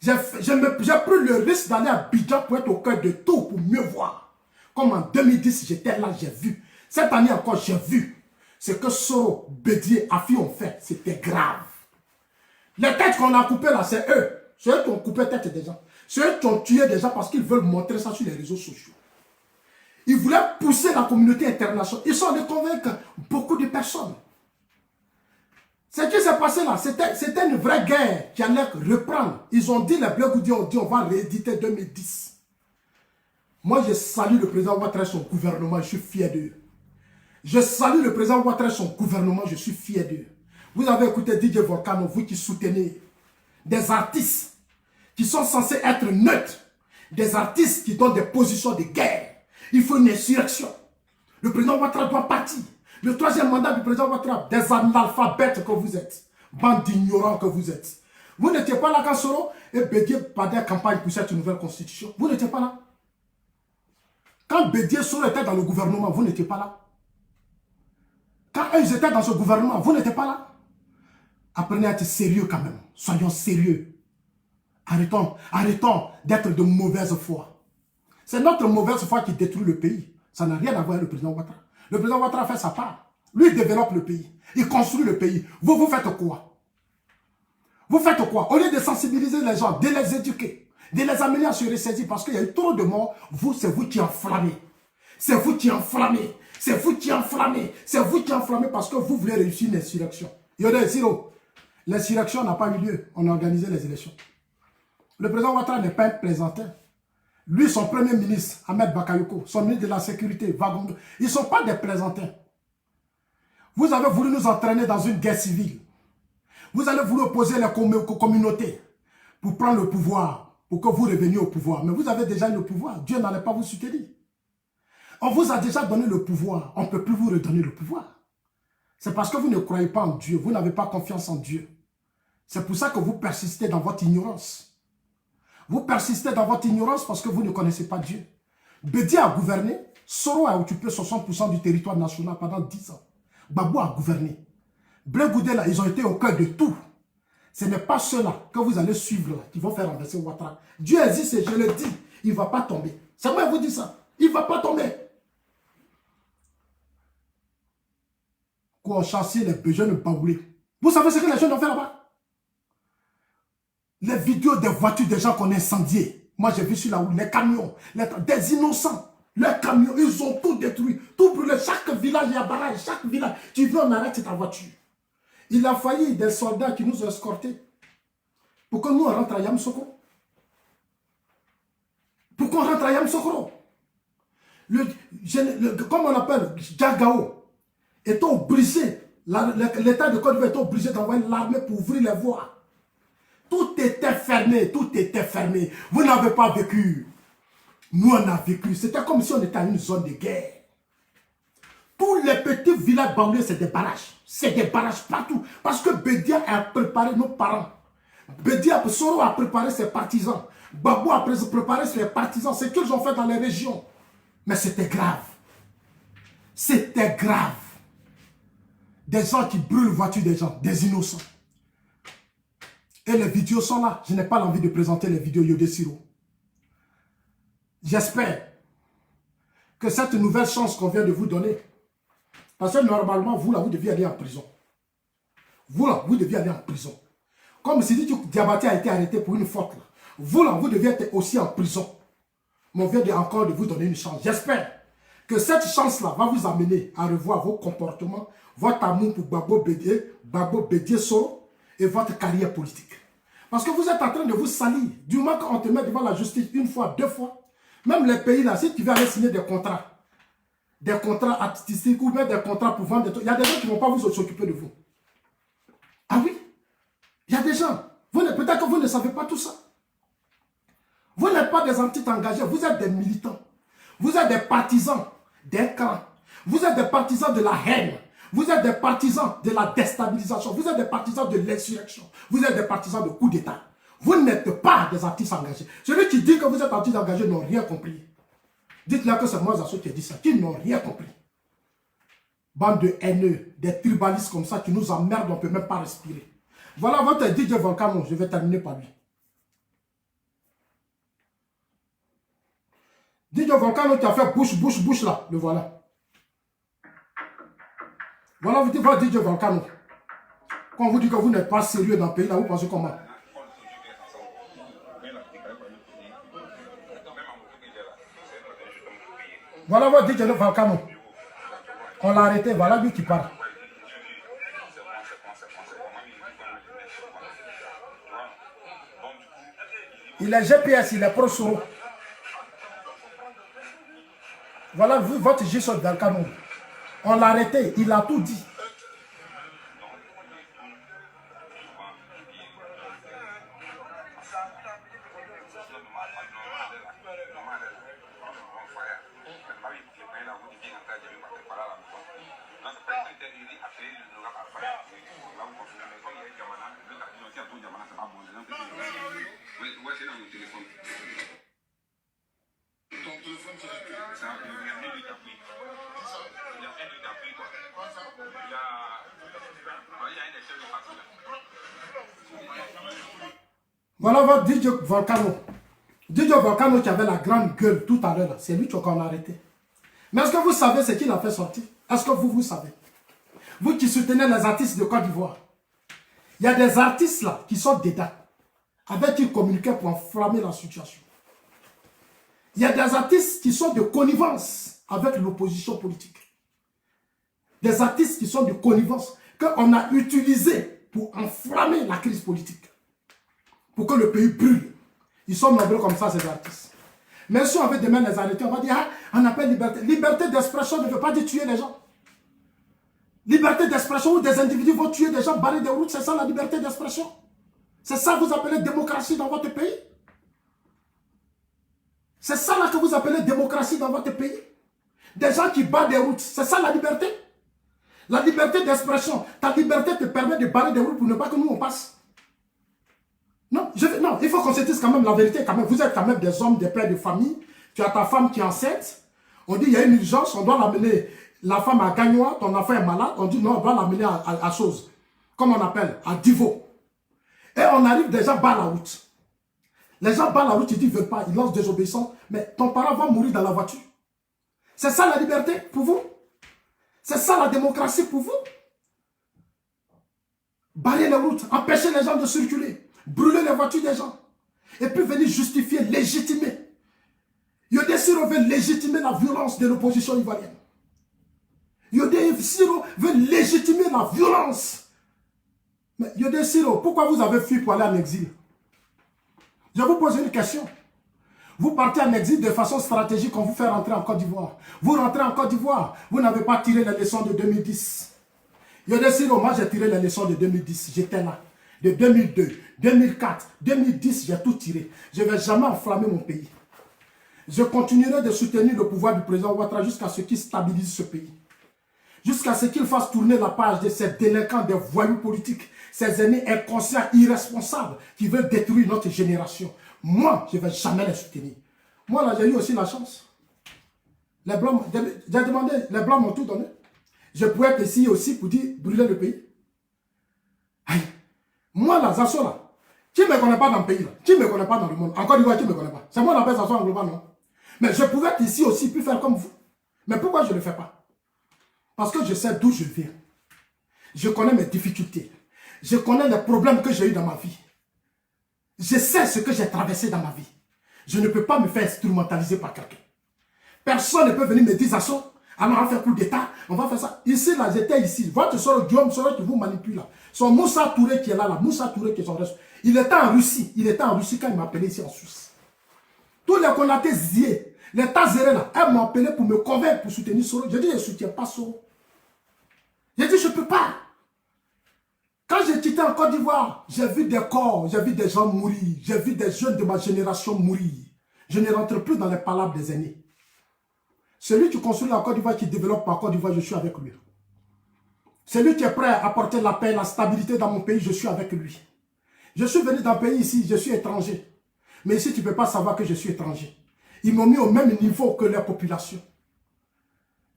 J'ai pris le risque d'aller à Abidjan pour être au cœur de tout, pour mieux voir. Comme en 2010, j'étais là, j'ai vu. Cette année encore, j'ai vu. Ce que Soro, Bédier, Afi ont fait, c'était grave. Les têtes qu'on a coupées là, c'est eux. C'est eux qui ont coupé la tête des gens. C'est eux qui ont tué des gens parce qu'ils veulent montrer ça sur les réseaux sociaux. Ils voulaient pousser la communauté internationale. Ils sont allés convaincre beaucoup de personnes. Ce qui s'est passé là, c'était une vraie guerre qui allait reprendre. Ils ont dit, les Bleus ont dit, on va rééditer 2010. Moi, je salue le président Ouattara et son gouvernement, je suis fier d'eux. Je salue le président Ouattara et son gouvernement, je suis fier d'eux. Vous avez écouté DJ Volcano, vous qui soutenez des artistes qui sont censés être neutres, des artistes qui donnent des positions de guerre. Il faut une insurrection. Le président Ouattara doit partir. Le troisième mandat du président Ouattara, des analphabètes que vous êtes, bande d'ignorants que vous êtes. Vous n'étiez pas là quand Soro et Bédié partaient la campagne pour cette nouvelle constitution. Vous n'étiez pas là. Quand Bédié et Soro étaient dans le gouvernement, vous n'étiez pas là. Quand ils étaient dans ce gouvernement, vous n'étiez pas là. Apprenez à être sérieux quand même. Soyons sérieux. Arrêtons d'être de mauvaise foi. C'est notre mauvaise foi qui détruit le pays. Ça n'a rien à voir avec le président Ouattara. Le président Ouattara fait sa part. Lui, il développe le pays. Il construit le pays. Vous faites quoi? Vous faites quoi? Au lieu de sensibiliser les gens, de les éduquer, de les amener à se ressaisir parce qu'il y a eu trop de morts, c'est vous qui enflammez. C'est vous qui enflammez. C'est vous qui enflammez. C'est vous qui enflammez parce que vous voulez réussir une insurrection. Yodé, Siro, l'insurrection n'a pas eu lieu. On a organisé les élections. Le président Ouattara n'est pas un plaisantin. Lui, son premier ministre, Ahmed Bakayoko, son ministre de la Sécurité, Vagondo, ils ne sont pas des plaisantins. Vous avez voulu nous entraîner dans une guerre civile. Vous allez vouloir opposer les communautés pour prendre le pouvoir, pour que vous reveniez au pouvoir. Mais vous avez déjà eu le pouvoir. Dieu n'allait pas vous soutenir. On vous a déjà donné le pouvoir. On ne peut plus vous redonner le pouvoir. C'est parce que vous ne croyez pas en Dieu. Vous n'avez pas confiance en Dieu. C'est pour ça que vous persistez dans votre ignorance. Vous persistez dans votre ignorance parce que vous ne connaissez pas Dieu. Bédié a gouverné. Soro a occupé 60% du territoire national pendant 10 ans. Babou a gouverné. Blé Goudé, là, ils ont été au cœur de tout. Ce n'est pas ceux-là que vous allez suivre là, qui vont faire renverser Ouattara. Dieu existe et je le dis, il ne va pas tomber. C'est moi qui vous dis ça. Il ne va pas tomber. Qu'on chasser les jeunes baoulés. Vous savez ce que les jeunes ont fait là-bas? Les vidéos des voitures des gens qu'on a incendiées. Moi, j'ai vu sur la route les camions, des innocents. Les camions, ils ont tout détruit, tout brûlé. Chaque village, il y a barrage, chaque village. Tu veux, on arrête ta voiture. Il a failli des soldats qui nous ont escortés pour que nous on rentre à Yamoussoukro. Pour qu'on rentre à Yamoussoukro. Comme on appelle, Djagao, est obligé, l'État de Côte d'Ivoire est obligé d'envoyer l'armée pour ouvrir les voies. Tout était fermé, tout était fermé. Vous n'avez pas vécu. Nous, on a vécu. C'était comme si on était dans une zone de guerre. Tous les petits villages baoulés, c'est des barrages. C'est des barrages partout. Parce que Bédia a préparé nos parents. Soro a préparé ses partisans. Babou a préparé ses partisans. C'est ce qu'ils ont fait dans les régions. Mais c'était grave. C'était grave. Des gens qui brûlent les voitures des gens, des innocents. Et les vidéos sont là. Je n'ai pas l'envie de présenter les vidéos Yodé Siro. J'espère que cette nouvelle chance qu'on vient de vous donner, parce que normalement, vous là, vous deviez aller en prison. Vous là, vous deviez aller en prison. Comme si Diabaté a été arrêté pour une faute là. Vous là, vous deviez être aussi en prison. Mais on vient encore de vous donner une chance. J'espère que cette chance-là va vous amener à revoir vos comportements, votre amour pour Babo Bédié Soro et votre carrière politique. Parce que vous êtes en train de vous salir. Du moment qu'on te met devant la justice une fois, deux fois, même les pays là, si tu veux aller signer des contrats artistiques ou même des contrats pour vendre des trucs, il y a des gens qui ne vont pas vous s'occuper de vous. Ah oui? Il y a des gens. Peut-être que vous ne savez pas tout ça. Vous n'êtes pas des anti-engagés, vous êtes des militants. Vous êtes des partisans d'un camp. Vous êtes des partisans de la haine. Vous êtes des partisans de la déstabilisation. Vous êtes des partisans de l'insurrection. Vous êtes des partisans de coup d'État. Vous n'êtes pas des artistes engagés. Celui qui dit que vous êtes artistes engagés n'ont rien compris. Dites-leur que c'est moi Zasso qui ai dit ça, qui n'ont rien compris. Bande de haineux, des tribalistes comme ça qui nous emmerdent, on ne peut même pas respirer. Voilà votre DJ Volcano, je vais terminer par lui. DJ Volcano qui a fait bouche là, le voilà. Voilà, vous dites votre DJ Volcano. Quand on vous dit que vous n'êtes pas sérieux dans le pays, là, vous pensez comment? Voilà votre DJ Volcano. On l'a arrêté, voilà lui qui parle. Il est GPS, il est pro Soro. Voilà votre J-Sol Volcano. On l'a arrêté, il a tout dit. Voilà votre DJ Volcano. DJ Volcano qui avait la grande gueule tout à l'heure, c'est lui qu'on a arrêté. Mais est-ce que vous savez ce qu'il a fait sortir? Est-ce que vous savez? Vous qui soutenez les artistes de Côte d'Ivoire, il y a des artistes là qui sont dedans, avec qui ils communiquaient pour enflammer la situation. Il y a des artistes qui sont de connivence avec l'opposition politique. Des artistes qui sont de connivence qu'on a utilisé pour enflammer la crise politique. Pour que le pays brûle. Ils sont nombreux comme ça, ces artistes. Mais si on veut demain les arrêter, on va dire, ah, on appelle liberté. Liberté d'expression ne veut pas dire tuer les gens. Liberté d'expression où des individus vont tuer des gens, barrer des routes, c'est ça la liberté d'expression. C'est ça que vous appelez démocratie dans votre pays. C'est ça là que vous appelez démocratie dans votre pays. Des gens qui barrent des routes, c'est ça la liberté. La liberté d'expression, ta liberté te permet de barrer des routes pour ne pas que nous on passe. Non, non, il faut qu'on se dise quand même la vérité. Quand même. Vous êtes quand même des hommes, des pères de famille. Tu as ta femme qui est enceinte. On dit il y a une urgence, on doit l'amener. La femme à Gagnoa, ton enfant est malade. On dit non, on doit l'amener à chose. Comme on appelle, à Divo. Et on arrive déjà bas la route. Les gens bas la route, ils disent ils ne veulent pas, ils lancent désobéissance. Mais ton parent va mourir dans la voiture. C'est ça la liberté pour vous? C'est ça la démocratie pour vous? Barrer les routes, empêcher les gens de circuler. Brûler les voitures des gens. Et puis venir justifier, légitimer. Yodé Siro veut légitimer la violence de l'opposition ivoirienne. Yodé Siro veut légitimer la violence. Mais Yodé Siro, pourquoi vous avez fui pour aller en exil? Je vous pose une question. Vous partez en exil de façon stratégique, on vous fait rentrer en Côte d'Ivoire. Vous rentrez en Côte d'Ivoire, vous n'avez pas tiré les leçons de 2010. Yodé Siro, moi j'ai tiré les leçons de 2010, j'étais là. De 2002, 2004, 2010, j'ai tout tiré. Je ne vais jamais enflammer mon pays. Je continuerai de soutenir le pouvoir du président Ouattara jusqu'à ce qu'il stabilise ce pays. Jusqu'à ce qu'il fasse tourner la page de ces délinquants, des voyous politiques, ces aînés inconscients, irresponsables, qui veulent détruire notre génération. Moi, je ne vais jamais les soutenir. Moi, là, j'ai eu aussi la chance. Les Blancs, j'ai demandé, les Blancs m'ont tout donné. Je pouvais être ici aussi pour dire brûler le pays. Aïe. Moi, là, Zasso, là, qui ne me connaît pas dans le pays, là, qui ne me connaît pas dans le monde, encore une fois, qui ne me connaît pas. C'est moi l'appelle Zasso en global, non? Mais je pouvais être ici aussi, puis faire comme vous. Mais pourquoi je ne le fais pas? Parce que je sais d'où je viens. Je connais mes difficultés. Je connais les problèmes que j'ai eu dans ma vie. Je sais ce que j'ai traversé dans ma vie. Je ne peux pas me faire instrumentaliser par quelqu'un. Personne ne peut venir me dire, Zasso, alors on va faire coup d'état, on va faire ça. Ici, là, j'étais ici. Votre soeur Guillaume, soeur qui vous manipule là. Son Moussa Touré qui est là, Moussa Touré qui est son reste. Il était en Russie. Il était en Russie quand il m'a appelé ici en Suisse. Tous les Konaté Zié, les Tazéré là, elles m'ont appelé pour me convaincre pour soutenir Soro. Je dis, je ne soutiens pas Soro. J'ai dit, je ne peux pas. Quand j'ai quitté en Côte d'Ivoire, j'ai vu des corps, j'ai vu des gens mourir, j'ai vu des jeunes de ma génération mourir. Je ne rentre plus dans les palabres des aînés. Celui qui construit la Côte d'Ivoire, qui développe la Côte d'Ivoire, je suis avec lui. Celui qui est prêt à apporter la paix, la stabilité dans mon pays, je suis avec lui. Je suis venu dans le pays ici, je suis étranger. Mais ici, tu ne peux pas savoir que je suis étranger. Ils m'ont mis au même niveau que la population.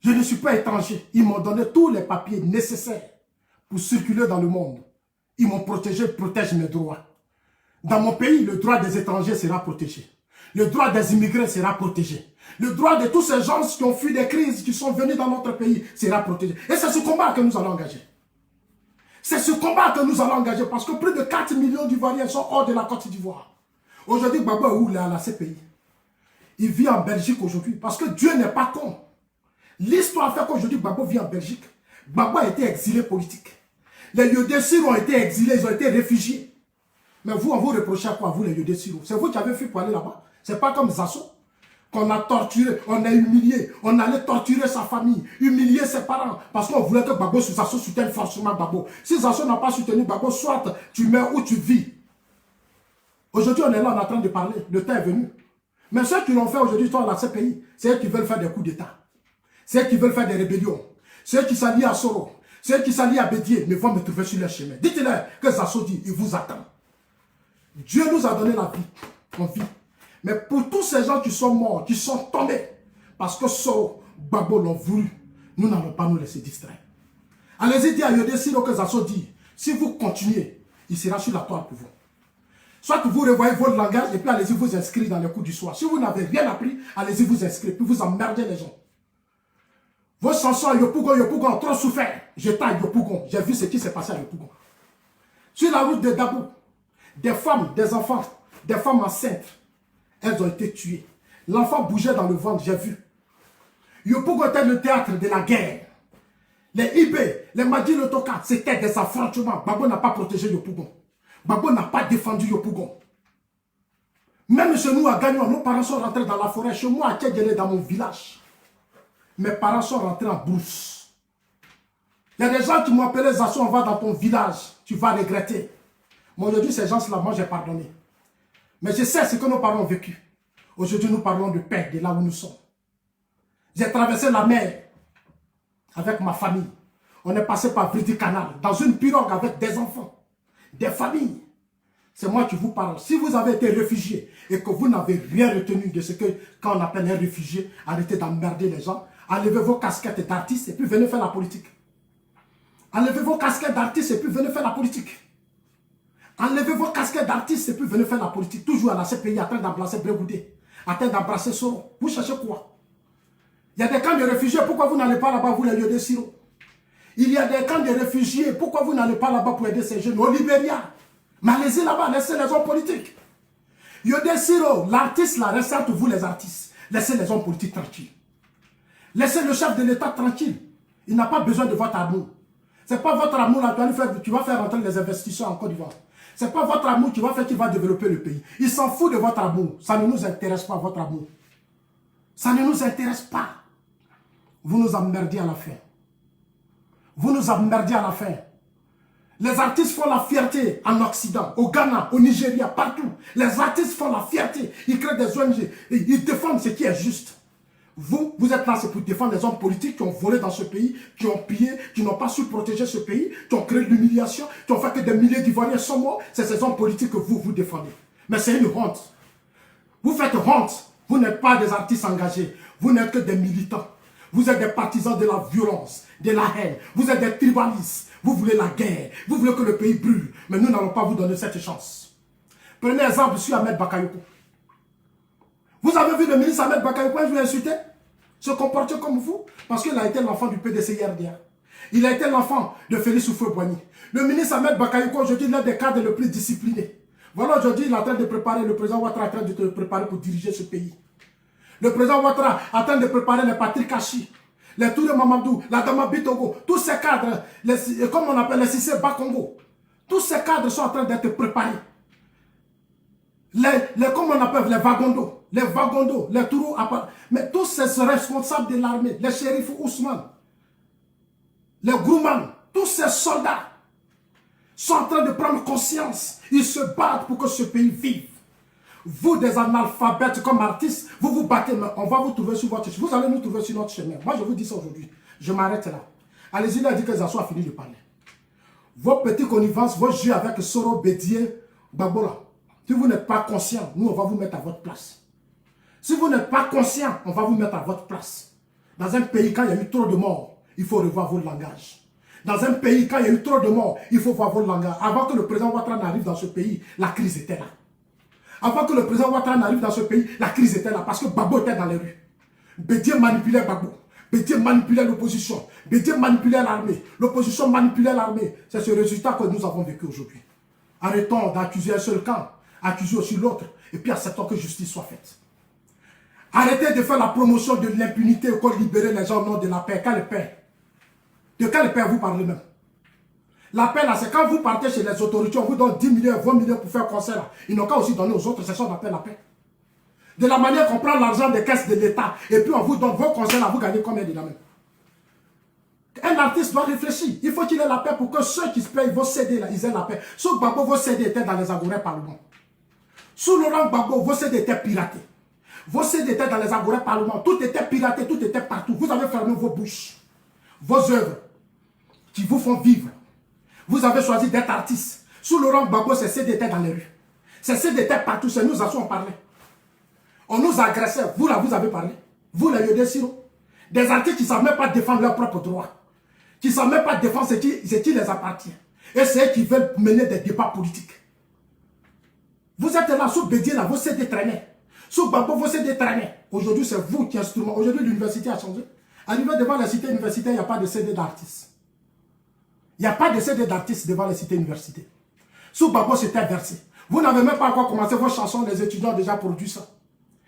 Je ne suis pas étranger. Ils m'ont donné tous les papiers nécessaires pour circuler dans le monde. Ils m'ont protégé, protègent mes droits. Dans mon pays, le droit des étrangers sera protégé. Le droit des immigrés sera protégé. Le droit de tous ces gens qui ont fui des crises, qui sont venus dans notre pays, sera protégé. Et c'est ce combat que nous allons engager. C'est ce combat que nous allons engager parce que plus de 4 millions d'Ivoiriens sont hors de la Côte d'Ivoire. Aujourd'hui, Gbagbo est où là, à la CPI? Il vit en Belgique aujourd'hui parce que Dieu n'est pas con. L'histoire fait qu'aujourd'hui, Gbagbo vit en Belgique. Gbagbo a été exilé politique. Les Yodé Siro ont été exilés, ils ont été réfugiés. Mais vous, on vous reproche à quoi, vous, les Yodé Siro? C'est vous qui avez fui pour aller là-bas. C'est pas comme Zasso, qu'on a torturé, on a humilié, on allait torturer sa famille, humilier ses parents, parce qu'on voulait que Gbagbo Zasso soutienne forcément Gbagbo. Si Zasso n'a pas soutenu Gbagbo, soit tu meurs ou tu vis. Aujourd'hui, on est là, on est en train de parler, le temps est venu. Mais ceux qui l'ont fait aujourd'hui, dans la CPI, c'est eux qui veulent faire des coups d'État. C'est eux qui veulent faire des rébellions. C'est eux qui s'allient à Soro. Ceux qui s'allient à Bédier, mais vont me trouver sur leur chemin. Dites-leur que Zasso dit, il vous attend. Dieu nous a donné la vie, on vit. Mais pour tous ces gens qui sont morts, qui sont tombés, parce que Soro, Gbagbo l'ont voulu, nous n'allons pas nous laisser distraire. Allez-y dire à Yodé Siro que Zasso dit, si vous continuez, il sera sur la toile pour vous. Soit que vous revoyez votre langage et puis allez-y vous inscrire dans les cours du soir. Si vous n'avez rien appris, allez-y vous inscrire, puis vous emmerdez les gens. Vos chansons à Yopougon ont trop souffert. J'étais à Yopougon, j'ai vu ce qui s'est passé à Yopougon. Sur la route de Dabo, des femmes, des enfants, des femmes enceintes, elles ont été tuées. L'enfant bougeait dans le ventre, j'ai vu. Yopougon était le théâtre de la guerre. Les Ibé, les Madi Lotoka, c'était des affrontements. Gbagbo n'a pas protégé Yopougon. Gbagbo n'a pas défendu Yopougon. Même chez nous à Gagnon, nos parents sont rentrés dans la forêt. Chez moi à Tchèdjélé, dans mon village, mes parents sont rentrés en brousse. Il y a des gens qui m'ont appelé Zasso, on va dans ton village, tu vas regretter. Mais aujourd'hui, ces gens-là, moi j'ai pardonné. Mais je sais ce que nos parents ont vécu. Aujourd'hui, nous parlons de paix, de là où nous sommes. J'ai traversé la mer avec ma famille. On est passé par Vridi Canal, dans une pirogue avec des enfants, des familles. C'est moi qui vous parle. Si vous avez été réfugié et que vous n'avez rien retenu de ce que, quand on appelle un réfugié, arrêtez d'emmerder les gens, enlevez vos casquettes d'artistes et puis venez faire la politique. Enlevez vos casquettes d'artistes et puis venez faire la politique. Enlevez vos casquettes d'artistes et puis venez faire la politique. Toujours à la CPI, en train d'embrasser Brégoudé, en train d'embrasser Soro. Vous cherchez quoi? Il y a des camps de réfugiés, pourquoi vous n'allez pas là-bas, vous les Yodé Siro? Il y a des camps de réfugiés, pourquoi vous n'allez pas là-bas pour aider ces jeunes? Au Libéria. Mais allez-y là-bas, laissez les hommes politiques. Yodé Siro, l'artiste là, restez entre vous les artistes. Laissez les hommes politiques tranquilles. Laissez le chef de l'État tranquille. Il n'a pas besoin de votre amour. Ce n'est pas votre amour là, tu vas faire rentrer les investisseurs en Côte d'Ivoire. Ce n'est pas votre amour qui va faire qu'il va développer le pays. Il s'en fout de votre amour. Ça ne nous intéresse pas, votre amour. Ça ne nous intéresse pas. Vous nous emmerdiez à la fin. Vous nous emmerdiez à la fin. Les artistes font la fierté en Occident, au Ghana, au Nigeria, partout. Les artistes font la fierté. Ils créent des ONG. Ils défendent ce qui est juste. Vous êtes là, c'est pour défendre les hommes politiques qui ont volé dans ce pays, qui ont pillé, qui n'ont pas su protéger ce pays, qui ont créé l'humiliation, qui ont fait que des milliers d'Ivoiriens sont morts. C'est ces hommes politiques que vous défendez. Mais c'est une honte. Vous faites honte. Vous n'êtes pas des artistes engagés. Vous n'êtes que des militants. Vous êtes des partisans de la violence, de la haine. Vous êtes des tribalistes. Vous voulez la guerre. Vous voulez que le pays brûle. Mais nous n'allons pas vous donner cette chance. Prenez exemple sur Ahmed Bakayoko. Vous avez vu le ministre Ahmed Bakayoko, je l'ai insulté, se comporter comme vous, parce qu'il a été l'enfant du PDC-IRDA. Il a été l'enfant de Félix Houphouët-Boigny. Le ministre Ahmed Bakayoko, aujourd'hui, l'un des cadres les plus disciplinés. Voilà, aujourd'hui, il est en train de préparer, le président Ouattara est en train de te préparer pour diriger ce pays. Le président Ouattara est en train de préparer les Patrick Kachi, les Touré Mamadou, la Dama Bitogo, tous ces cadres, comme on appelle les Cissé Bakongo, tous ces cadres sont en train d'être préparés. Comme on appelle les Vagondo, les Tourou, mais tous ces responsables de l'armée, les shérifs Ousmane, les Grouman, tous ces soldats sont en train de prendre conscience. Ils se battent pour que ce pays vive. Vous, des analphabètes comme artistes, vous vous battez, mais on va vous trouver sur votre chemin. Vous allez nous trouver sur notre chemin. Moi, je vous dis ça aujourd'hui. Je m'arrête là. Allez-y, il a dit que Zasso a fini de parler. Vos petites connivences, vos jeux avec Soro, Bédier, Gbagbo. Si vous n'êtes pas conscient, nous, on va vous mettre à votre place. Si vous n'êtes pas conscient, on va vous mettre à votre place. Dans un pays, quand il y a eu trop de morts, il faut revoir vos langages. Dans un pays, quand il y a eu trop de morts, il faut voir vos langages. Avant que le président Ouattara n'arrive dans ce pays, la crise était là. Avant que le président Ouattara n'arrive dans ce pays, la crise était là parce que Gbagbo était dans les rues. Bédier manipulait Gbagbo. Bédier manipulait l'opposition. Bédier manipulait l'armée. L'opposition manipulait l'armée. C'est ce résultat que nous avons vécu aujourd'hui. Arrêtons d'accuser un seul camp, accuser aussi l'autre, et puis acceptons que justice soit faite. Arrêtez de faire la promotion de l'impunité pour libérer les gens au nom de la paix. Quelle paix? De quelle paix vous parlez même? La paix là, c'est quand vous partez chez les autorités, on vous donne 10 millions, 20 millions pour faire concert là. Ils n'ont qu'à aussi donner aux autres, c'est ça qu'on appelle la paix. De la manière qu'on prend l'argent des caisses de l'État, et puis on vous donne vos concerts là, vous gagnez combien de la même? Un artiste doit réfléchir. Il faut qu'il ait la paix pour que ceux qui se payent vos CD là, ils aient la paix. Sous Gbagbo, vos CD étaient dans les agorés parlements. Sous Laurent Gbagbo, vos CD étaient piratés. Vos CD étaient dans les agorés parlements. Tout était piraté, tout était partout. Vous avez fermé vos bouches, vos œuvres. qui vous font vivre. Vous avez choisi d'être artiste. Sous Laurent Gbagbo, c'est CDT dans les rues. C'est CDT partout, c'est nous on parlait. On nous agressait. Vous là, vous avez parlé. Vous, les Yodé Siro. Des artistes qui ne savent même pas défendre leurs propres droits. Qui ne savent même pas défendre ce qui les appartient. Et c'est eux qui veulent mener des débats politiques. Vous êtes là, sous Bédier, là, vous êtes traînés. Sous Gbagbo, vous êtes traînés. Aujourd'hui, c'est vous qui instrument. Aujourd'hui, l'université a changé. Arrivé devant la cité universitaire, il n'y a pas de CD d'artistes. Il n'y a pas de CD d'artistes devant la cité universitaire. Sous Gbagbo, c'était versé. Vous n'avez même pas encore commencé vos chansons, les étudiants ont déjà produit ça.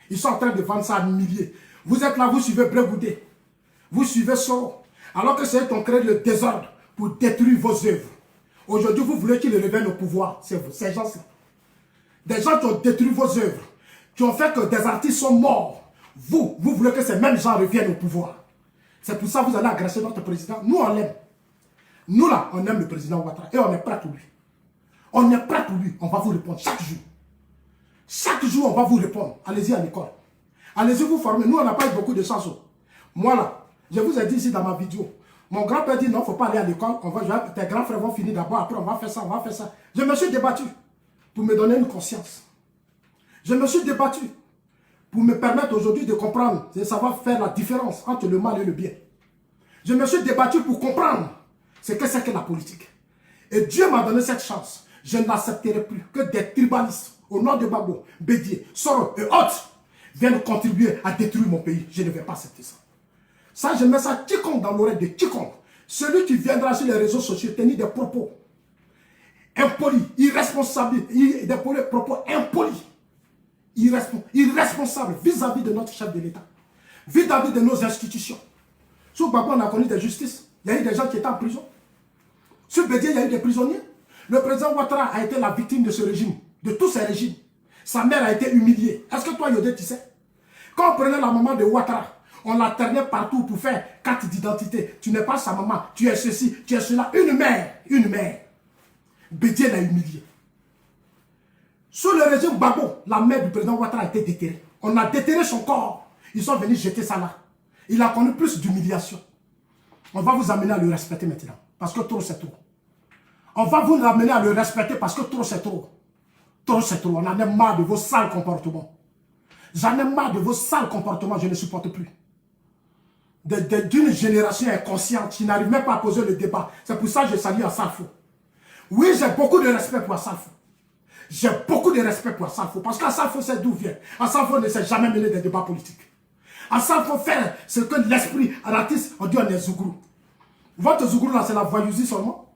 Ils sont en train de vendre ça à milliers. Vous êtes là, vous suivez Brégoudé. Vous suivez Soro. Alors que c'est eux qui ont créé le désordre pour détruire vos œuvres. Aujourd'hui, vous voulez qu'ils reviennent au pouvoir. C'est vous, ces gens-là. Des gens qui ont détruit vos œuvres, qui ont fait que des artistes sont morts. Vous voulez que ces mêmes gens reviennent au pouvoir. C'est pour ça que vous allez agresser notre président. Nous, on l'aime. Nous, là, on aime le président Ouattara. Et on est prêt pour lui. On est prêt pour lui. On va vous répondre chaque jour. Chaque jour, on va vous répondre. Allez-y à l'école. Allez-y vous former. Nous, on n'a pas eu beaucoup de chance. Moi, là, je vous ai dit ici dans ma vidéo. Mon grand-père dit non, il ne faut pas aller à l'école. Tes grands frères vont finir d'abord. Après, on va faire ça, on va faire ça. Je me suis débattu pour me donner une conscience. Je me suis débattu pour me permettre aujourd'hui de comprendre, de savoir faire la différence entre le mal et le bien. Je me suis débattu pour comprendre ce que c'est que la politique. Et Dieu m'a donné cette chance. Je n'accepterai plus que des tribalistes, au nom de Gbagbo, Bédier, Soro et autres, viennent contribuer à détruire mon pays. Je ne vais pas accepter ça. Ça, je mets ça quiconque dans l'oreille de quiconque. Celui qui viendra sur les réseaux sociaux tenir des propos impolis, irresponsables, des propos impolis, irresponsables vis-à-vis de notre chef de l'État, vis-à-vis de nos institutions. Sous Gbagbo, on a connu des justices. Il y a eu des gens qui étaient en prison. Sur Bédier, il y a eu des prisonniers. Le président Ouattara a été la victime de ce régime, de tous ces régimes. Sa mère a été humiliée. Est-ce que toi, Yodé, tu sais? Quand on prenait la maman de Ouattara, on la traînait partout pour faire carte d'identité. Tu n'es pas sa maman, tu es ceci, tu es cela. Une mère, une mère. Bédier l'a humiliée. Sous le régime Gbagbo, la mère du président Ouattara a été déterrée. On a déterré son corps. Ils sont venus jeter ça là. Il a connu plus d'humiliation. On va vous amener à le respecter maintenant. Parce que trop, c'est trop. On va vous amener à le respecter parce que trop, c'est trop. Trop, c'est trop. On en a marre de vos sales comportements. J'en ai marre de vos sales comportements. Je ne supporte plus. D'une génération inconsciente qui n'arrive même pas à poser le débat. C'est pour ça que je salue Assalfo. Oui, j'ai beaucoup de respect pour Assalfo. J'ai beaucoup de respect pour Assalfo. Parce qu'Assalfo sait d'où vient. Assalfo ne s'est jamais mené des débats politiques. Assalfo fait ce que l'esprit artiste, on dit on est Zougrou. Votre Zougrou là, c'est la voyousie seulement.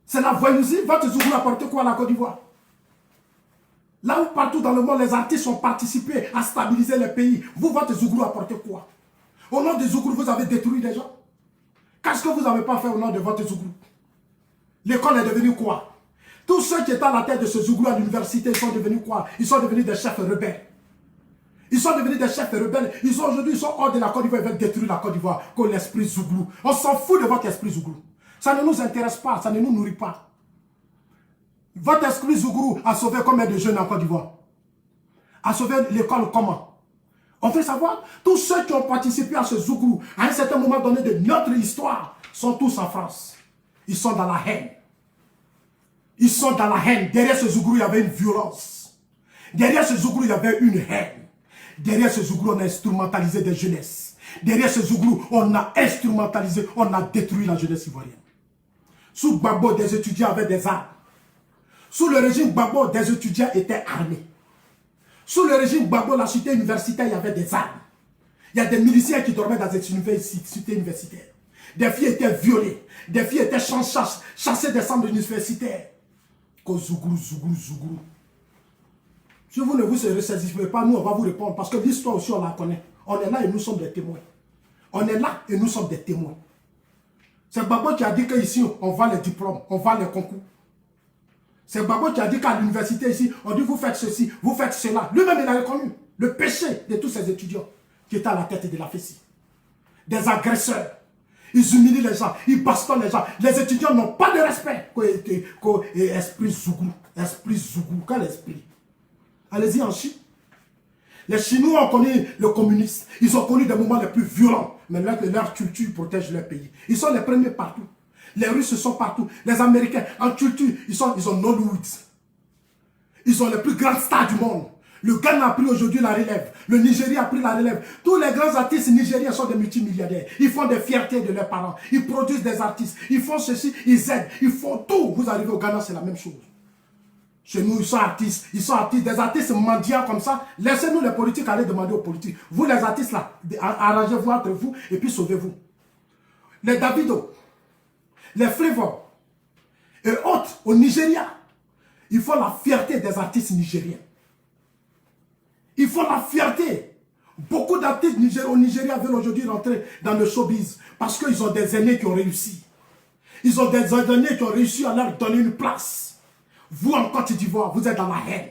C'est la voyousie. Votre Zougrou apporte quoi à la Côte d'Ivoire? Là où partout dans le monde, les artistes ont participé à stabiliser les pays. Vous, votre Zougrou apporte quoi? Au nom de Zougrou, vous avez détruit des gens. Qu'est-ce que vous n'avez pas fait au nom de votre Zougrou? L'école est devenue quoi? Tous ceux qui étaient à la tête de ce Zougrou à l'université, ils sont devenus quoi? Ils sont devenus des chefs rebelles. Ils sont devenus des chefs rebelles. Aujourd'hui, ils sont hors de la Côte d'Ivoire. Ils veulent détruire la Côte d'Ivoire comme l'esprit Zouglou. On s'en fout de votre esprit Zouglou. Ça ne nous intéresse pas. Ça ne nous nourrit pas. Votre esprit Zouglou a sauvé combien de jeunes en Côte d'Ivoire? A sauvé l'école comment? On veut savoir. Tous ceux qui ont participé à ce Zouglou, à un certain moment donné de notre histoire, sont tous en France. Ils sont dans la haine. Ils sont dans la haine. Derrière ce Zouglou, il y avait une violence. Derrière ce Zouglou, il y avait une haine. Derrière ce Zouglou, on a instrumentalisé des jeunesses. Derrière ce Zouglou, on a instrumentalisé, on a détruit la jeunesse ivoirienne. Sous Gbagbo, des étudiants avaient des armes. Sous le régime Gbagbo, des étudiants étaient armés. Sous le régime Gbagbo, la cité universitaire, il y avait des armes. Il y a des miliciens qui dormaient dans cette cité universitaire. Des filles étaient violées. Des filles étaient chassées des centres universitaires. Zouglou, Zouglou, Zouglou. Si vous ne vous ressaisissez pas, nous, on va vous répondre. Parce que l'histoire aussi, on la connaît. On est là et nous sommes des témoins. On est là et nous sommes des témoins. C'est Gbagbo qui a dit qu'ici, on vend les diplômes, on vend les concours. C'est Gbagbo qui a dit qu'à l'université ici, on dit vous faites ceci, vous faites cela. Lui-même, il a reconnu le péché de tous ces étudiants qui étaient à la tête de la FESI. Des agresseurs. Ils humilient les gens, ils bastonnent les gens. Les étudiants n'ont pas de respect. Esprit Zouglou. Esprit Zouglou. Quel esprit? Allez-y en Chine. Les Chinois ont connu le communisme. Ils ont connu des moments les plus violents. mais leur culture protège leur pays. Ils sont les premiers partout. Les Russes sont partout. Les Américains, en culture, ils ont Nollywood. Ils ont les plus grandes stars du monde. Le Ghana a pris aujourd'hui la relève. Le Nigeria a pris la relève. Tous les grands artistes nigériens sont des multimilliardaires. Ils font des fiertés de leurs parents. Ils produisent des artistes. Ils font ceci, ils aident. Ils font tout. Vous arrivez au Ghana, c'est la même chose. Chez nous, ils sont artistes. Ils sont artistes. Des artistes mendiants comme ça. Laissez-nous les politiques aller demander aux politiques. Vous les artistes là, arrangez-vous entre vous et puis sauvez-vous. Les Davido, les Flavor et autres au Nigeria, ils font la fierté des artistes nigériens. Ils font la fierté. Beaucoup d'artistes au Nigeria veulent aujourd'hui rentrer dans le showbiz parce qu'ils ont des aînés qui ont réussi. Ils ont des aînés qui ont réussi à leur donner une place. Vous en Côte d'Ivoire, vous êtes dans la haine.